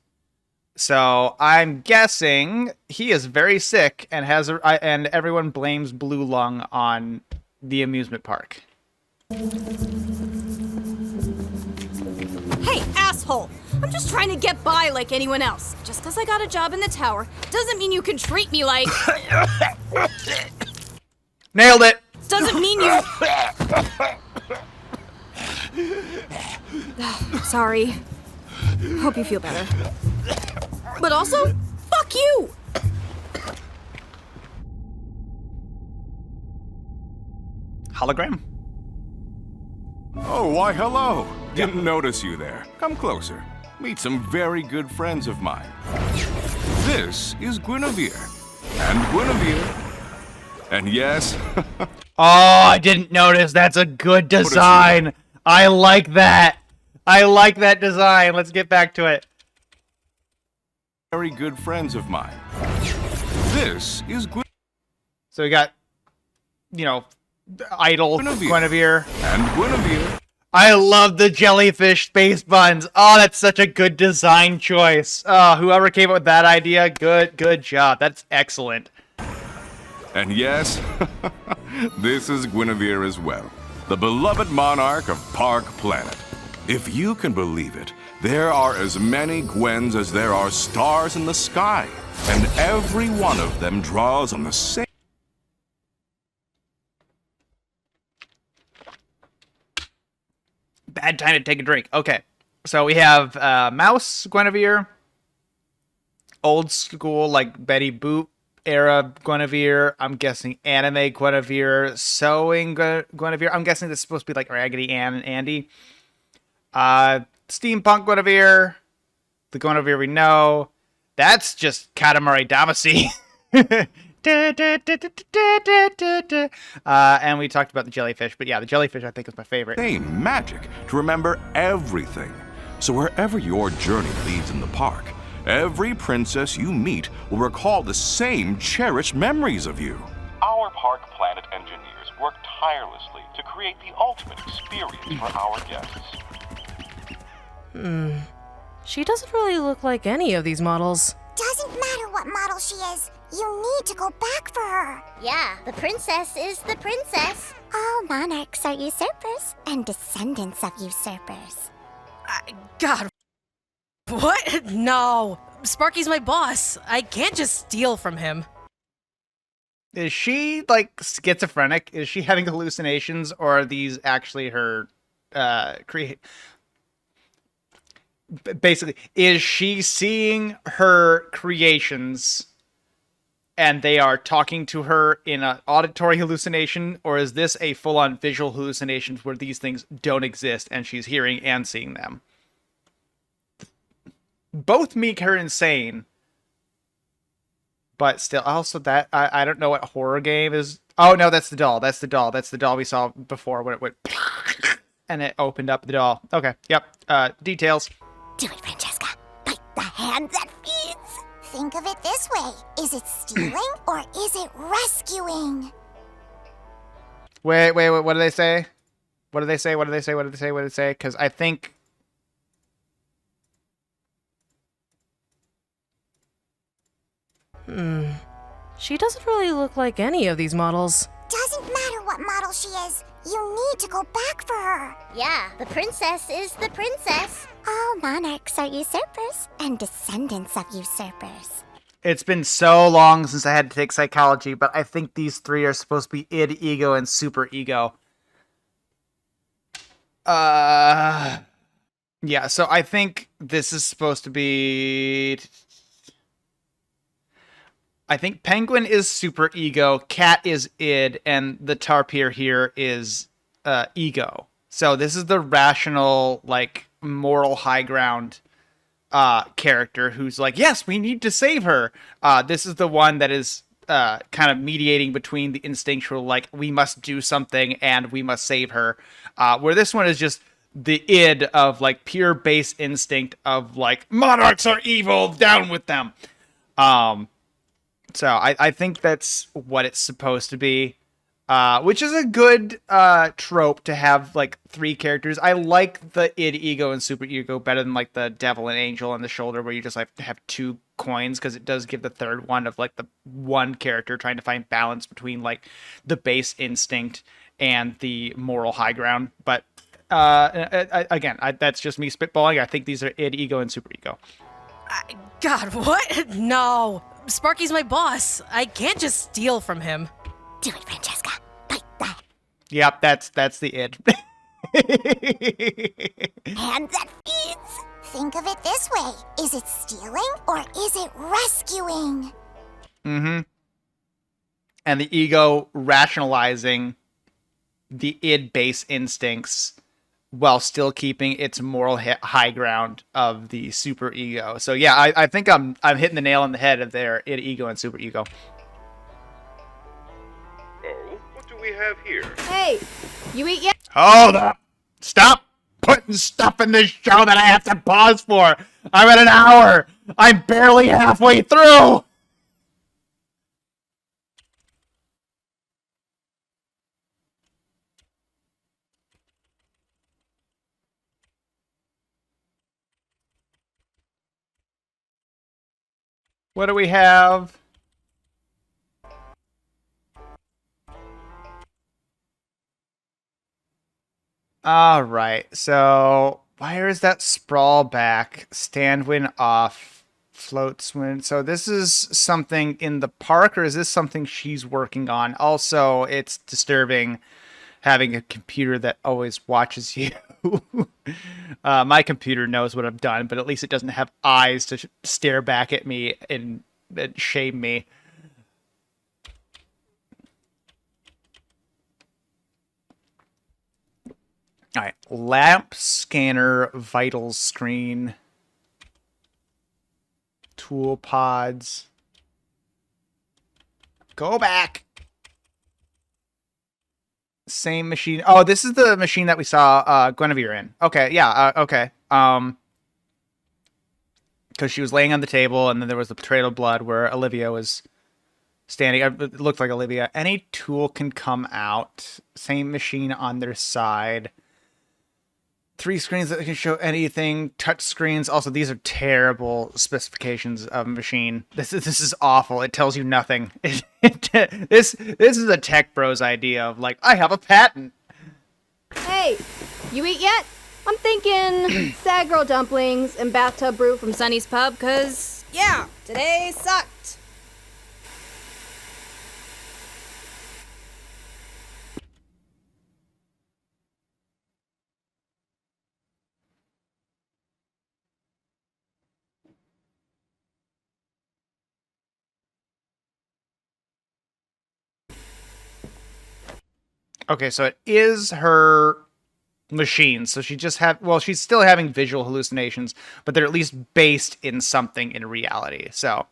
So I'm guessing he is very sick and and everyone blames blue lung on the amusement park. Hey, asshole! I'm just trying to get by like anyone else. Just because I got a job in the tower doesn't mean you can treat me like... Nailed it! Doesn't mean you... Sorry. Hope you feel better. But also, fuck you! Hologram? Oh, why hello. Didn't notice you there. Come closer. Meet some very good friends of mine. This is Guinevere. And Guinevere. And yes... Oh, I didn't notice. That's a good design. I like that. I like that design. Let's get back to it. very good friends of mine. This is So we got, you know, idol Guinevere. And Guinevere. I love the jellyfish space buns. Oh, that's such a good design choice. Oh, whoever came up with that idea, good job. That's excellent. And yes, this is Guinevere as well, the beloved monarch of Park Planet. If you can believe it, there are as many Gwens as there are stars in the sky, and every one of them draws on the same... Bad time to take a drink. Okay, so we have Mouse Guinevere, old school like Betty Boop era Guinevere. I'm guessing anime Guinevere, sewing Guinevere. I'm guessing this is supposed to be like Raggedy Ann and Andy. Steampunk Guinevere, The Guinevere we know. That's just Katamari Damacy. And we talked about the jellyfish, but yeah, the jellyfish I think is my favorite. Same magic to remember everything. So wherever your journey leads in the park, every princess you meet will recall the same cherished memories of you. Our Park Planet engineers work tirelessly to create the ultimate experience for our guests. She doesn't really look like any of these models. Doesn't matter what model she is. You need to go back for her. Yeah, the princess is the princess. All monarchs are usurpers and descendants of usurpers. God. What? No. Sparky's my boss. I can't just steal from him. Is she like schizophrenic? Is she having hallucinations, or are these actually her basically, is she seeing her creations and they are talking to her in an auditory hallucination, or is this a full-on visual hallucination where these things don't exist and she's hearing and seeing them? Both make her insane, but still, also that I don't know what horror game is. Oh no, that's the doll. That's the doll. That's the doll we saw before when it went and it opened up the doll. Okay, yep. Details. Do it, Francesca. Bite the hand that feeds. Think of it this way. Is it stealing or is it rescuing? Wait. What do they say? What do they say? What do they say? What do they say? What do they say? Because I think... She doesn't really look like any of these models. Doesn't matter what model she is. You need to go back for her. Yeah, the princess is the princess. All monarchs are usurpers and descendants of usurpers. It's been so long since I had to take psychology, but I think these three are supposed to be id, ego, and super ego. Yeah, so I think this is supposed to be... I think Penguin is super ego, Cat is id, and the Tarpier here is ego. So this is the rational, like, moral high ground character who's like, yes, we need to save her. This is the one that is kind of mediating between the instinctual, like, we must do something and we must save her. Where this one is just the id of, like, pure base instinct of, like, monarchs are evil, down with them. So I think that's what it's supposed to be, which is a good trope to have, like, three characters. I like the id, ego, and super ego better than, like, the devil and angel on the shoulder where you just like have two coins, because it does give the third one of, like, the one character trying to find balance between, like, the base instinct and the moral high ground. But again, that's just me spitballing. I think these are id, ego, and super ego. God, what? No. Sparky's my boss. I can't just steal from him. Do it, Francesca. Bite that Yep, that's the id. hand that feeds. Think of it this way. Is it stealing or is it rescuing? Mm-hmm. And the ego rationalizing the id base instincts while still keeping its moral high ground of the super ego. So yeah, I think I'm hitting the nail on the head of their id, ego, and super ego. Oh, what do we have here? Hey, you eat yet? Hold up! Stop putting stuff in this show that I have to pause for! I'm at an hour! I'm barely halfway through! What do we have? All right, so where is that sprawl back? Stand when off, floats when. So this is something in the park, or is this something she's working on? Also, it's disturbing having a computer that always watches you. My computer knows what I've done, but at least it doesn't have eyes to stare back at me and shame me. All right, lamp scanner vitals screen. Tool pods. Go back. Same machine. Oh, this is the machine that we saw Guinevere in. Okay, yeah, okay. Because she was laying on the table, and then there was the trail of blood where Olivia was standing. It looked like Olivia. Any tool can come out. Same machine on their side. 3 screens that can show anything. Touch screens. Also, these are terrible specifications of a machine. This is awful. It tells you nothing. This is a tech bro's idea of like, I have a patent. Hey, you eat yet? I'm thinking sad girl dumplings and bathtub brew from Sunny's Pub, cause yeah, today sucked. Okay, so it is her machine. So she just she's still having visual hallucinations, but they're at least based in something in reality. So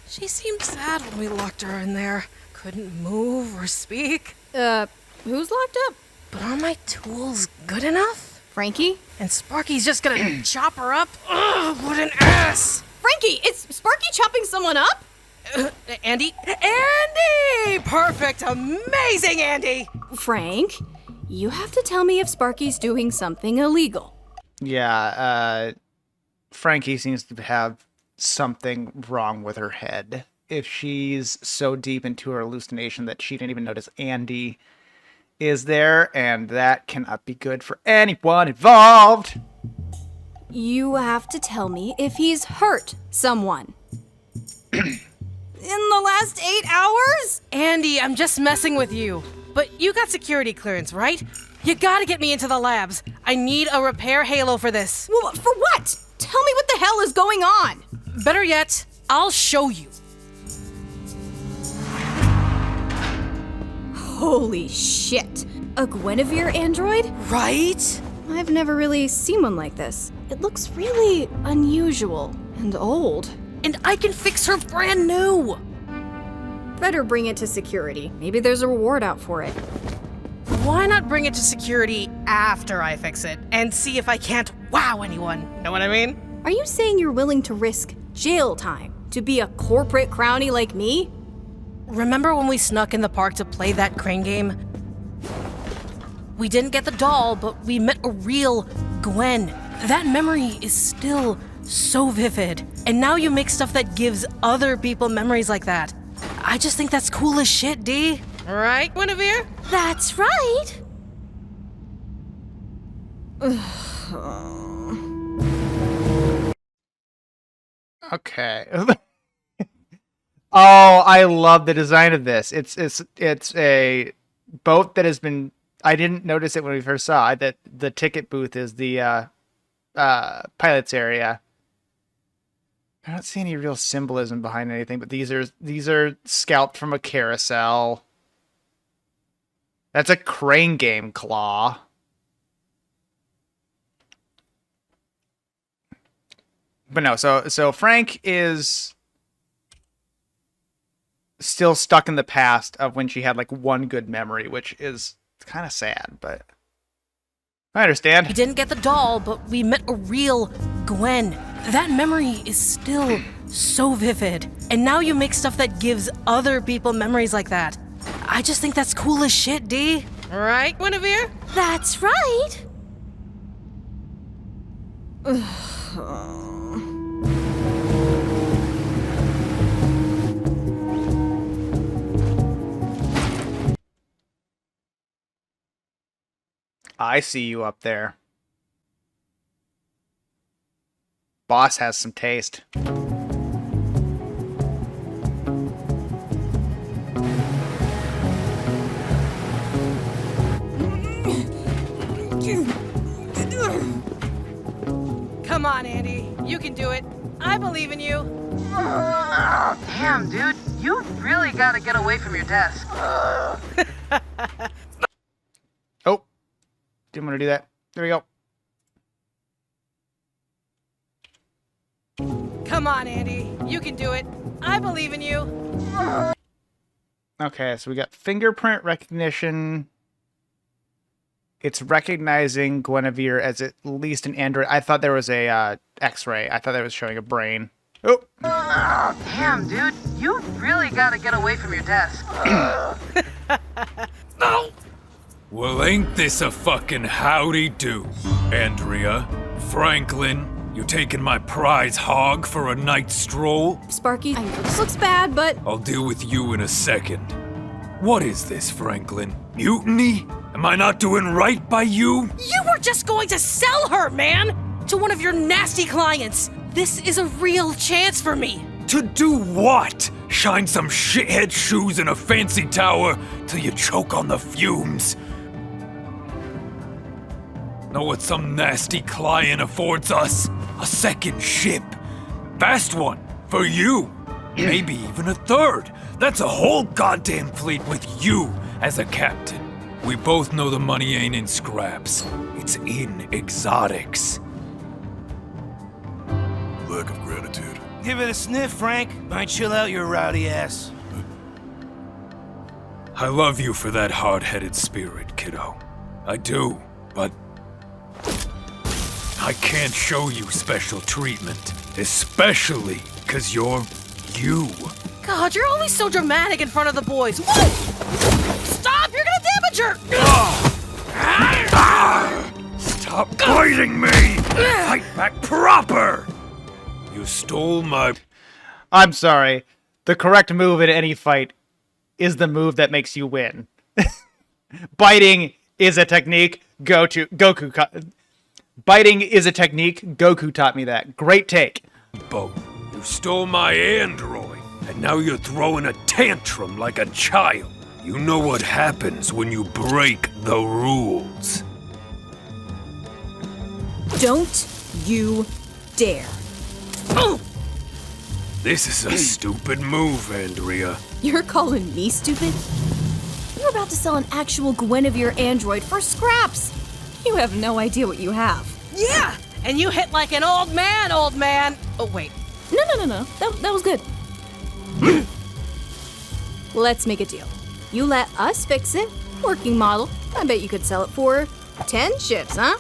She seemed sad when we locked her in there. Couldn't move or speak. Who's locked up? But are my tools good enough? Frankie? And Sparky's just gonna chop her up? Ugh, what an ass! Frankie, is Sparky chopping someone up? Andy? Andy! Perfect! Amazing, Andy! Frank, you have to tell me if Sparky's doing something illegal. yeah, Frankie seems to have something wrong with her head. If she's so deep into her hallucination that she didn't even notice Andy is there, and that cannot be good for anyone involved. You have to tell me if he's hurt someone. In the last 8 hours? Andy, I'm just messing with you. But you got security clearance, right? You gotta get me into the labs. I need a repair halo for this. Well, for what? Tell me what the hell is going on. Better yet, I'll show you. Holy shit. A Guinevere android? Right? I've never really seen one like this. It looks really unusual and old. And I can fix her brand new. Better bring it to security. Maybe there's a reward out for it. Why not bring it to security after I fix it and see if I can't wow anyone? Know what I mean? Are you saying you're willing to risk jail time to be a corporate crownie like me? Remember when we snuck in the park to play that crane game? We didn't get the doll, but we met a real Gwen. That memory is still so vivid. And now you make stuff that gives other people memories like that. I just think that's cool as shit, D. Right, Guinevere? That's right. Okay. Oh, I love the design of this. It's a boat that has been. I didn't notice it when we first saw it. That the ticket booth is the pilot's area. I don't see any real symbolism behind anything, but these are scalped from a carousel. That's a crane game claw. But no, so Frank is still stuck in the past of when she had like one good memory, which is kind of sad, but I understand. We didn't get the doll, but we met a real Gwen. That memory is still so vivid. And now you make stuff that gives other people memories like that. I just think that's cool as shit, D. Right, Guinevere? That's right. I see you up there. Boss has some taste. Come on, Andy. You can do it. I believe in you. Damn, dude. You really gotta get away from your desk. Oh. Didn't want to do that. There we go. Come on, Andy. You can do it. I believe in you. Okay, so we got fingerprint recognition. It's recognizing Guinevere as at least an android. I thought there was a X-ray. I thought that was showing a brain. Oh. Damn, dude. You really gotta get away from your desk. No! Well, ain't this a fucking howdy-do? Andrea, Franklin, you taking my prize hog for a night stroll? Sparky, this looks bad, but I'll deal with you in a second. What is this, Franklin? Mutiny? Am I not doing right by you? You were just going to sell her, man! To one of your nasty clients. This is a real chance for me. To do what? Shine some shithead shoes in a fancy tower till you choke on the fumes? Know what some nasty client affords us? A second ship. Fast one. For you. Maybe even a third. That's a whole goddamn fleet with you as a captain. We both know the money ain't in scraps. It's in exotics. Lack of gratitude. Give it a sniff, Frank. Might chill out your rowdy ass. I love you for that hard-headed spirit, kiddo. I do, but I can't show you special treatment. Especially because you're you. God, you're always so dramatic in front of the boys. Whoa! Stop! You're gonna damage her! Stop biting me! Fight back proper! You stole my... I'm sorry. The correct move in any fight is the move that makes you win. Biting is a technique. Biting is a technique. Goku taught me that. Great take. boat. You stole my android, and now you're throwing a tantrum like a child. You know what happens when you break the rules. Don't you dare. This is a stupid move, Andrea. You're calling me stupid? You're about to sell an actual Guinevere android for scraps. You have no idea what you have. Yeah, and you hit like an old man, old man. Oh, wait. No. That was good. Let's make a deal. You let us fix it. Working model. I bet you could sell it for 10 ships, huh?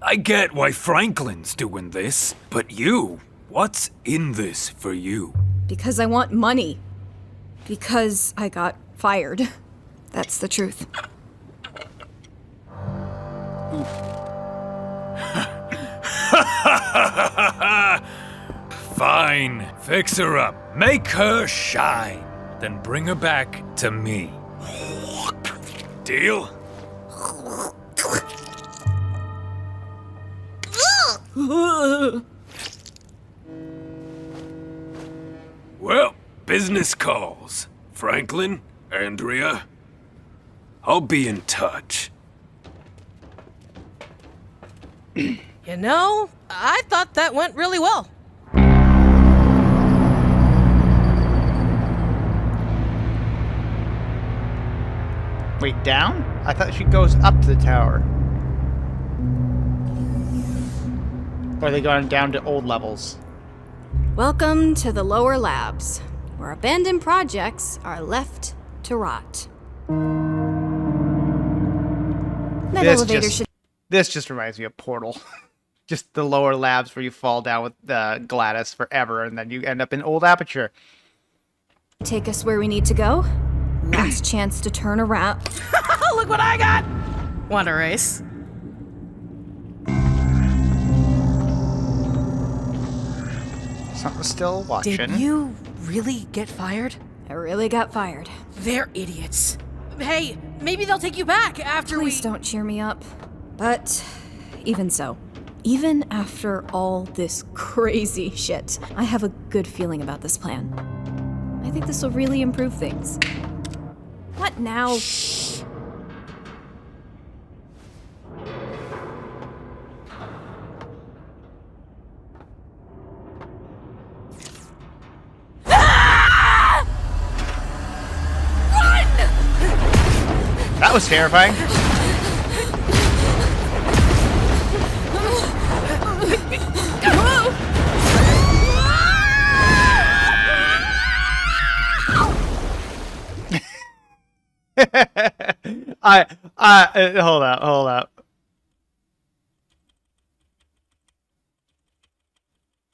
I get why Franklin's doing this, but you, what's in this for you? Because I want money. Because I got fired. That's the truth. Fine, fix her up. Make her shine. Then bring her back to me. Deal? Well, business calls. Franklin, Andrea, I'll be in touch. You know, I thought that went really well. Wait, down? I thought she goes up to the tower. Or are they going down to old levels? Welcome to the lower labs, where abandoned projects are left to rot. That elevator should. This just reminds me of Portal. Just the lower labs where you fall down with Gladys forever, and then you end up in old Aperture. Take us where we need to go. Last chance to turn around. Look what I got! Want a race? Something's still watching. Did you really get fired? I really got fired. They're idiots. Hey, maybe they'll take you back after Please don't cheer me up. But even so, even after all this crazy shit, I have a good feeling about this plan. I think this will really improve things. What now? That was terrifying. Hold up.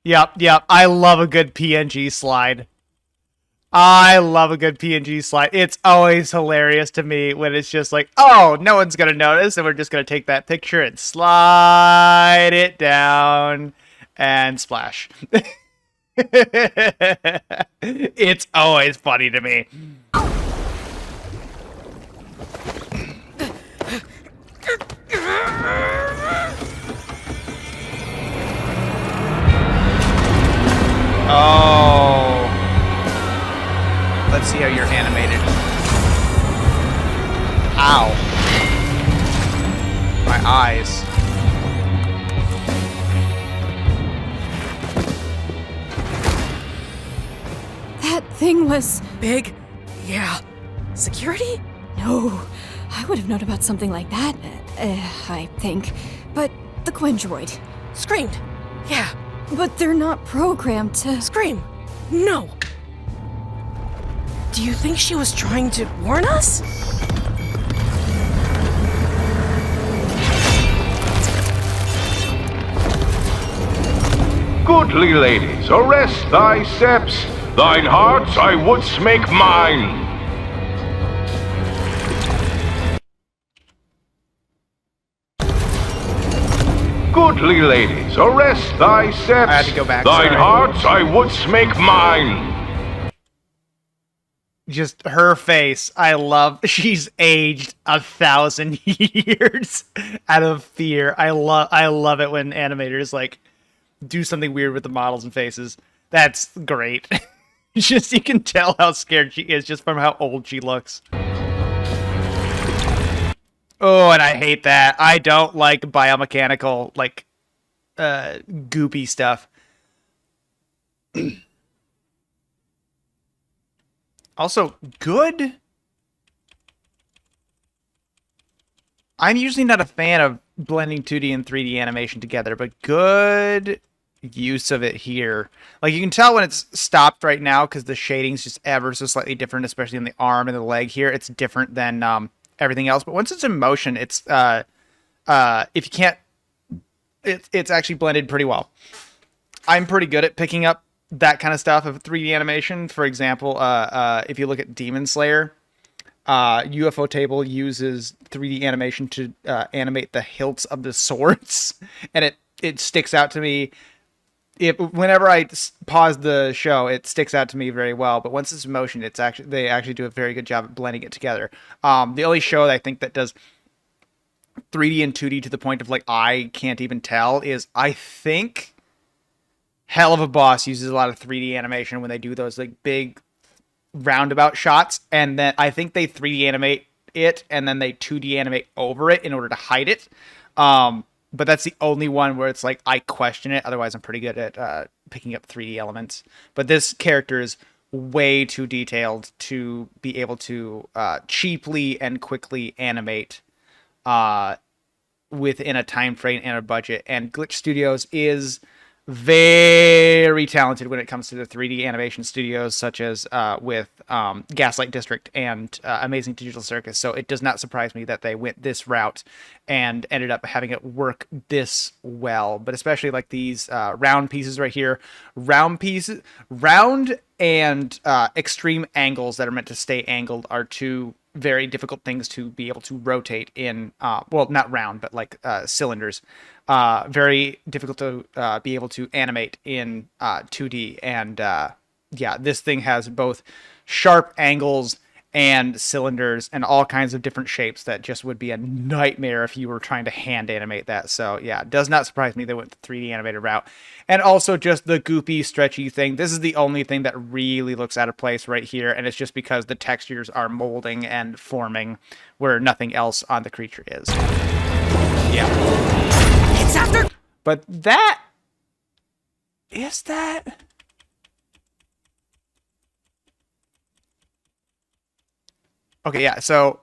Yep. I love a good PNG slide. I love a good PNG slide. It's always hilarious to me when it's just like, oh, no one's going to notice, and we're just going to take that picture and slide it down and splash. It's always funny to me. Oh. Let's see how you're animated. Ow. My eyes. That thing was... Big? Yeah. Security? No. I would have known about something like that, I think. But the Quendroid. Screamed. Yeah. But they're not programmed to... Scream. No. Do you think she was trying to warn us? Goodly ladies, arrest thy steps. Thine hearts I wouldst make mine. Goodly ladies, arrest thy steps. I had to go back, Thine sorry. hearts I wouldst make mine. Just her face. I love. She's aged 1,000 years out of fear. I love it when animators like do something weird with the models and faces. That's great. Just you can tell how scared she is just from how old she looks. Oh, and I hate that. I don't like biomechanical, like, goopy stuff. Also, good. I'm usually not a fan of blending 2D and 3D animation together, but good use of it here. Like, you can tell when it's stopped right now because the shading's just ever so slightly different, especially in the arm and the leg here. It's different than everything else. But once it's in motion, it's if you can't, it's actually blended pretty well. I'm pretty good at picking up that kind of stuff of 3D animation. For example, if you look at Demon Slayer, UFO Table uses 3D animation to animate the hilts of the swords, and it sticks out to me. Whenever I pause the show, it sticks out to me very well. But once it's in motion, they actually do a very good job at blending it together. The only show that I think that does 3D and 2D to the point of like I can't even tell is, I think, Hell of a Boss uses a lot of 3D animation when they do those like big roundabout shots, and then I think they 3D animate it and then they 2D animate over it in order to hide it. But that's the only one where it's like I question it. Otherwise, I'm pretty good at picking up 3D elements. But this character is way too detailed to be able to cheaply and quickly animate within a time frame and a budget. And Glitch Studios is very talented when it comes to the 3D animation studios, such as with Gaslight District and Amazing Digital Circus. So it does not surprise me that they went this route and ended up having it work this well. But especially like these round pieces right here, round and extreme angles that are meant to stay angled are two very difficult things to be able to rotate in, well, not round, but like cylinders. Very difficult to be able to animate in 2D. And yeah, this thing has both sharp angles and cylinders and all kinds of different shapes that just would be a nightmare if you were trying to hand animate that. So yeah, it does not surprise me they went the 3D animated route. And also just the goopy, stretchy thing. This is the only thing that really looks out of place right here, and it's just because the textures are molding and forming where nothing else on the creature is. Yeah. It's after... But that... Is that... Okay, yeah, so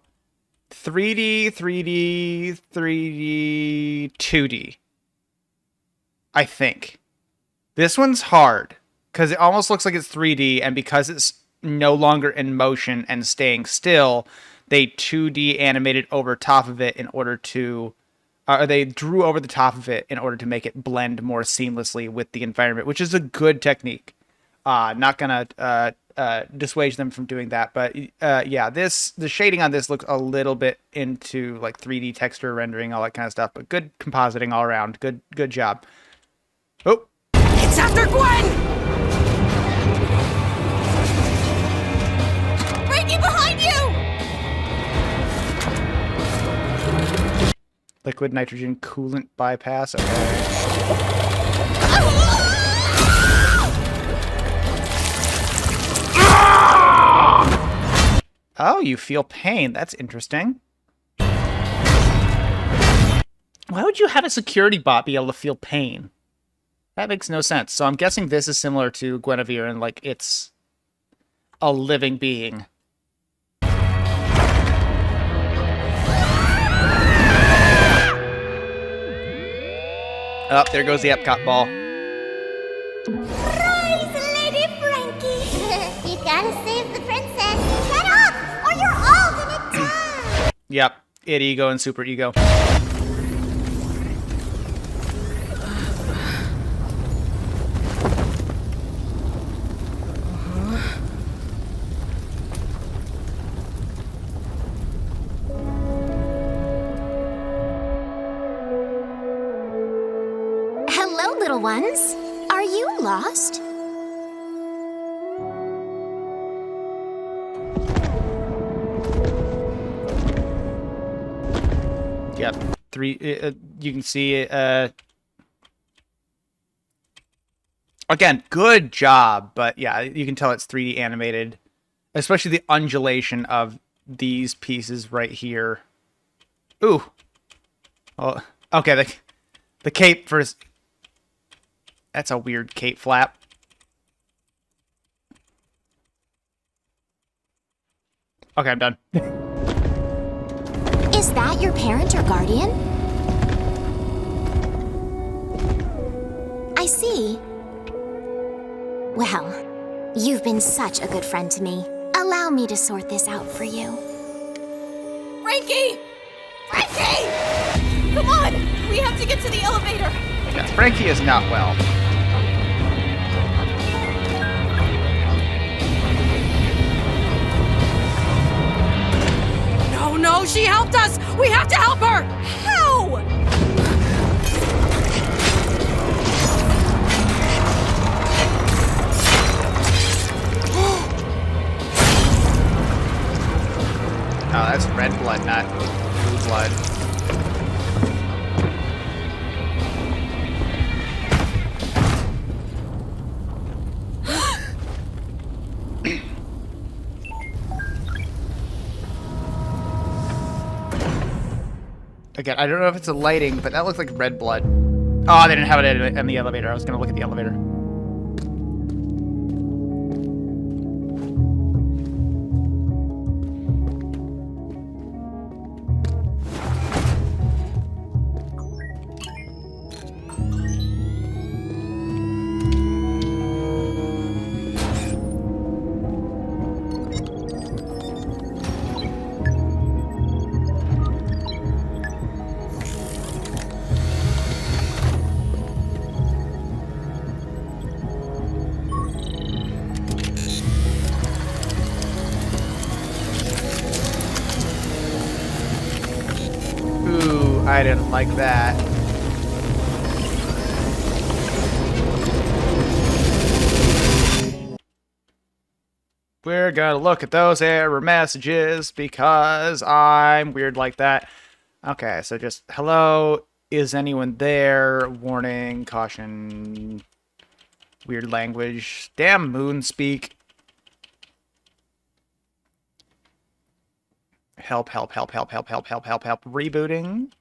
3D, 3D, 3D, 2D. I think. This one's hard because it almost looks like it's 3D, and because it's no longer in motion and staying still, they 2D animated over top of it in order to, or they drew over the top of it in order to make it blend more seamlessly with the environment, which is a good technique. Not gonna dissuade them from doing that, but yeah, the shading on this looks a little bit into like 3D texture rendering, all that kind of stuff, but good compositing all around. Good job. Oh, It's after Gwen! Frankie, behind you! liquid nitrogen coolant bypass. Okay. Oh, you feel pain. That's interesting. Why would you have a security bot be able to feel pain? That makes no sense. So I'm guessing this is similar to Guinevere and like it's a living being. Oh, there goes the Epcot ball. Rise, Lady Frankie! You gotta save the princess! Get up, or you're all gonna die! Yep, id ego and super ego. Hello, little ones. Are you lost? Yep, you can see again, good job, but yeah, you can tell it's 3D animated, especially the undulation of these pieces right here. Ooh. Oh, okay, the cape first. That's a weird cape flap. Okay, I'm done. Is that your parent or guardian? I see. Well, you've been such a good friend to me. Allow me to sort this out for you. Frankie! Frankie! Come on! We have to get to the elevator! Yeah, Frankie is not well. No, she helped us! We have to help her! How? Oh, that's red blood, not blue blood. Again, I don't know if it's a lighting, but that looks like red blood. Oh, they didn't have it in the elevator. I was going to look at the elevator. Ooh, I didn't like that. We're gonna look at those error messages because I'm weird like that. Okay, so just hello, is anyone there? Warning, caution, weird language. Damn moon speak. Help, help, help, help, help, help, help, help, help. Rebooting.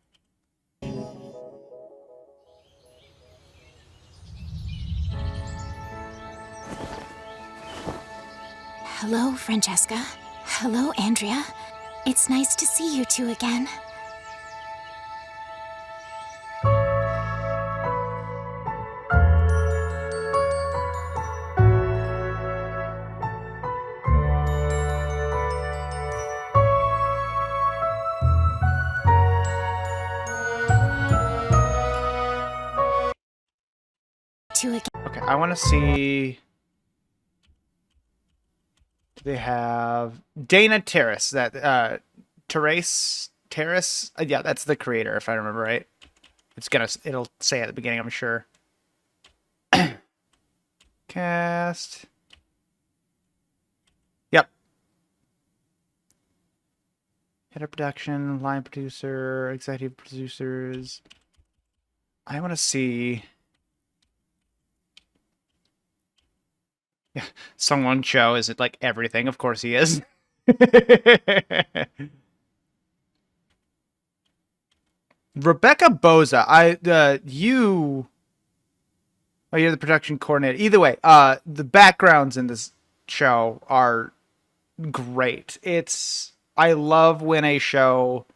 Hello, Francesca. Hello, Andrea. It's nice to see you two again. Okay, I want to see. Do they have Dana Terrace? That Terrace. Yeah, that's the creator, if I remember right. It'll say at the beginning, I'm sure. Cast. Yep. Head of production, line producer, executive producers. I want to see. Yeah, Sungwon Cho is it like everything? Of course he is. Rebecca Boza, you're the production coordinator. Either way, the backgrounds in this show are great. I love when a show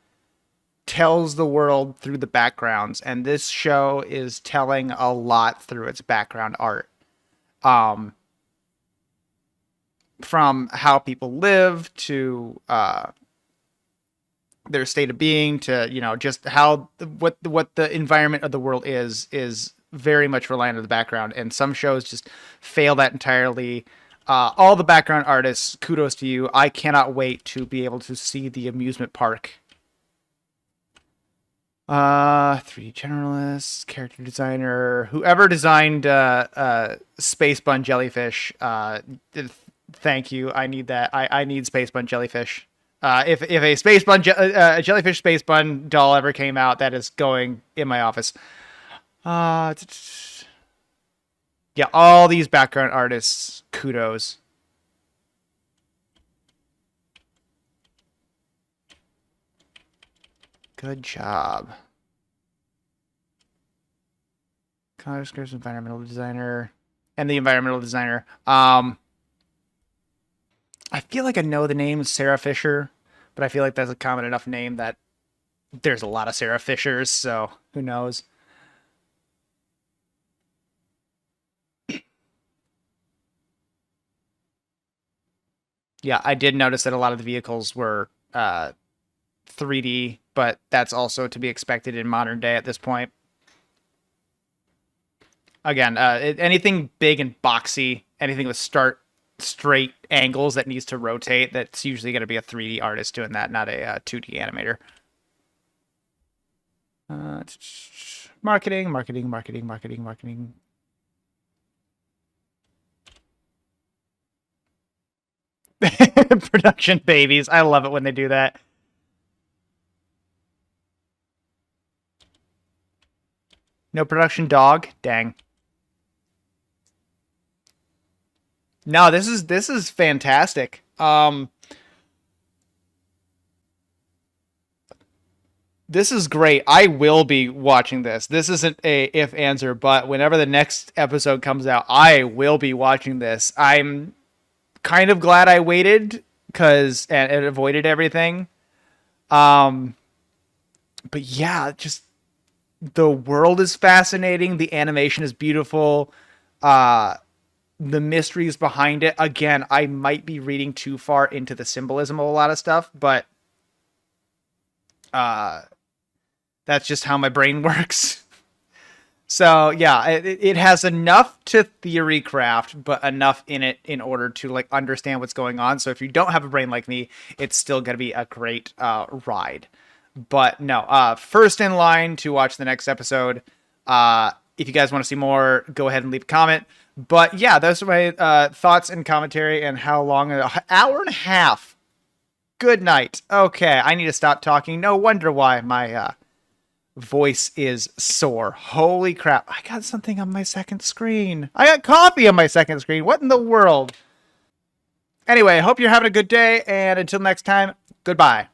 tells the world through the backgrounds, and this show is telling a lot through its background art. From how people live to their state of being to, just how what the environment of the world is very much reliant on the background, and some shows just fail that entirely. All the background artists, kudos to you. I cannot wait to be able to see the amusement park. 3D generalist, character designer, whoever designed Space Bun Jellyfish. Thank you. I need that. I need Space Bun Jellyfish. If a Space Bun Jellyfish Space Bun doll ever came out, that is going in my office. Yeah, all these background artists, kudos. Good job. Color scripts, environmental designer, and the environmental designer. I feel like I know the name Sarah Fisher, but I feel like that's a common enough name that there's a lot of Sarah Fishers, so who knows? Yeah, I did notice that a lot of the vehicles were 3D, but that's also to be expected in modern day at this point. Again, anything big and boxy, anything with straight angles that needs to rotate, that's usually going to be a 3D artist doing that, not a 2D animator. Marketing. Production babies. I love it when they do that. No production dog? Dang. No, this is fantastic. This is great. I will be watching this. This isn't a if, answer, but whenever the next episode comes out, I will be watching this. I'm kind of glad I waited because it avoided everything. But yeah, just the world is fascinating. The animation is beautiful. The mysteries behind it. Again, I might be reading too far into the symbolism of a lot of stuff, but that's just how my brain works. So yeah, it has enough to theory craft, but enough in it in order to like understand what's going on. So if you don't have a brain like me, it's still going to be a great ride. But no, first in line to watch the next episode. If you guys want to see more, go ahead and leave a comment. But yeah, those are my thoughts and commentary and how long. An hour and a half. Good night. Okay, I need to stop talking. No wonder why my voice is sore. Holy crap. I got something on my second screen. I got coffee on my second screen. What in the world? Anyway, hope you're having a good day. And until next time, goodbye.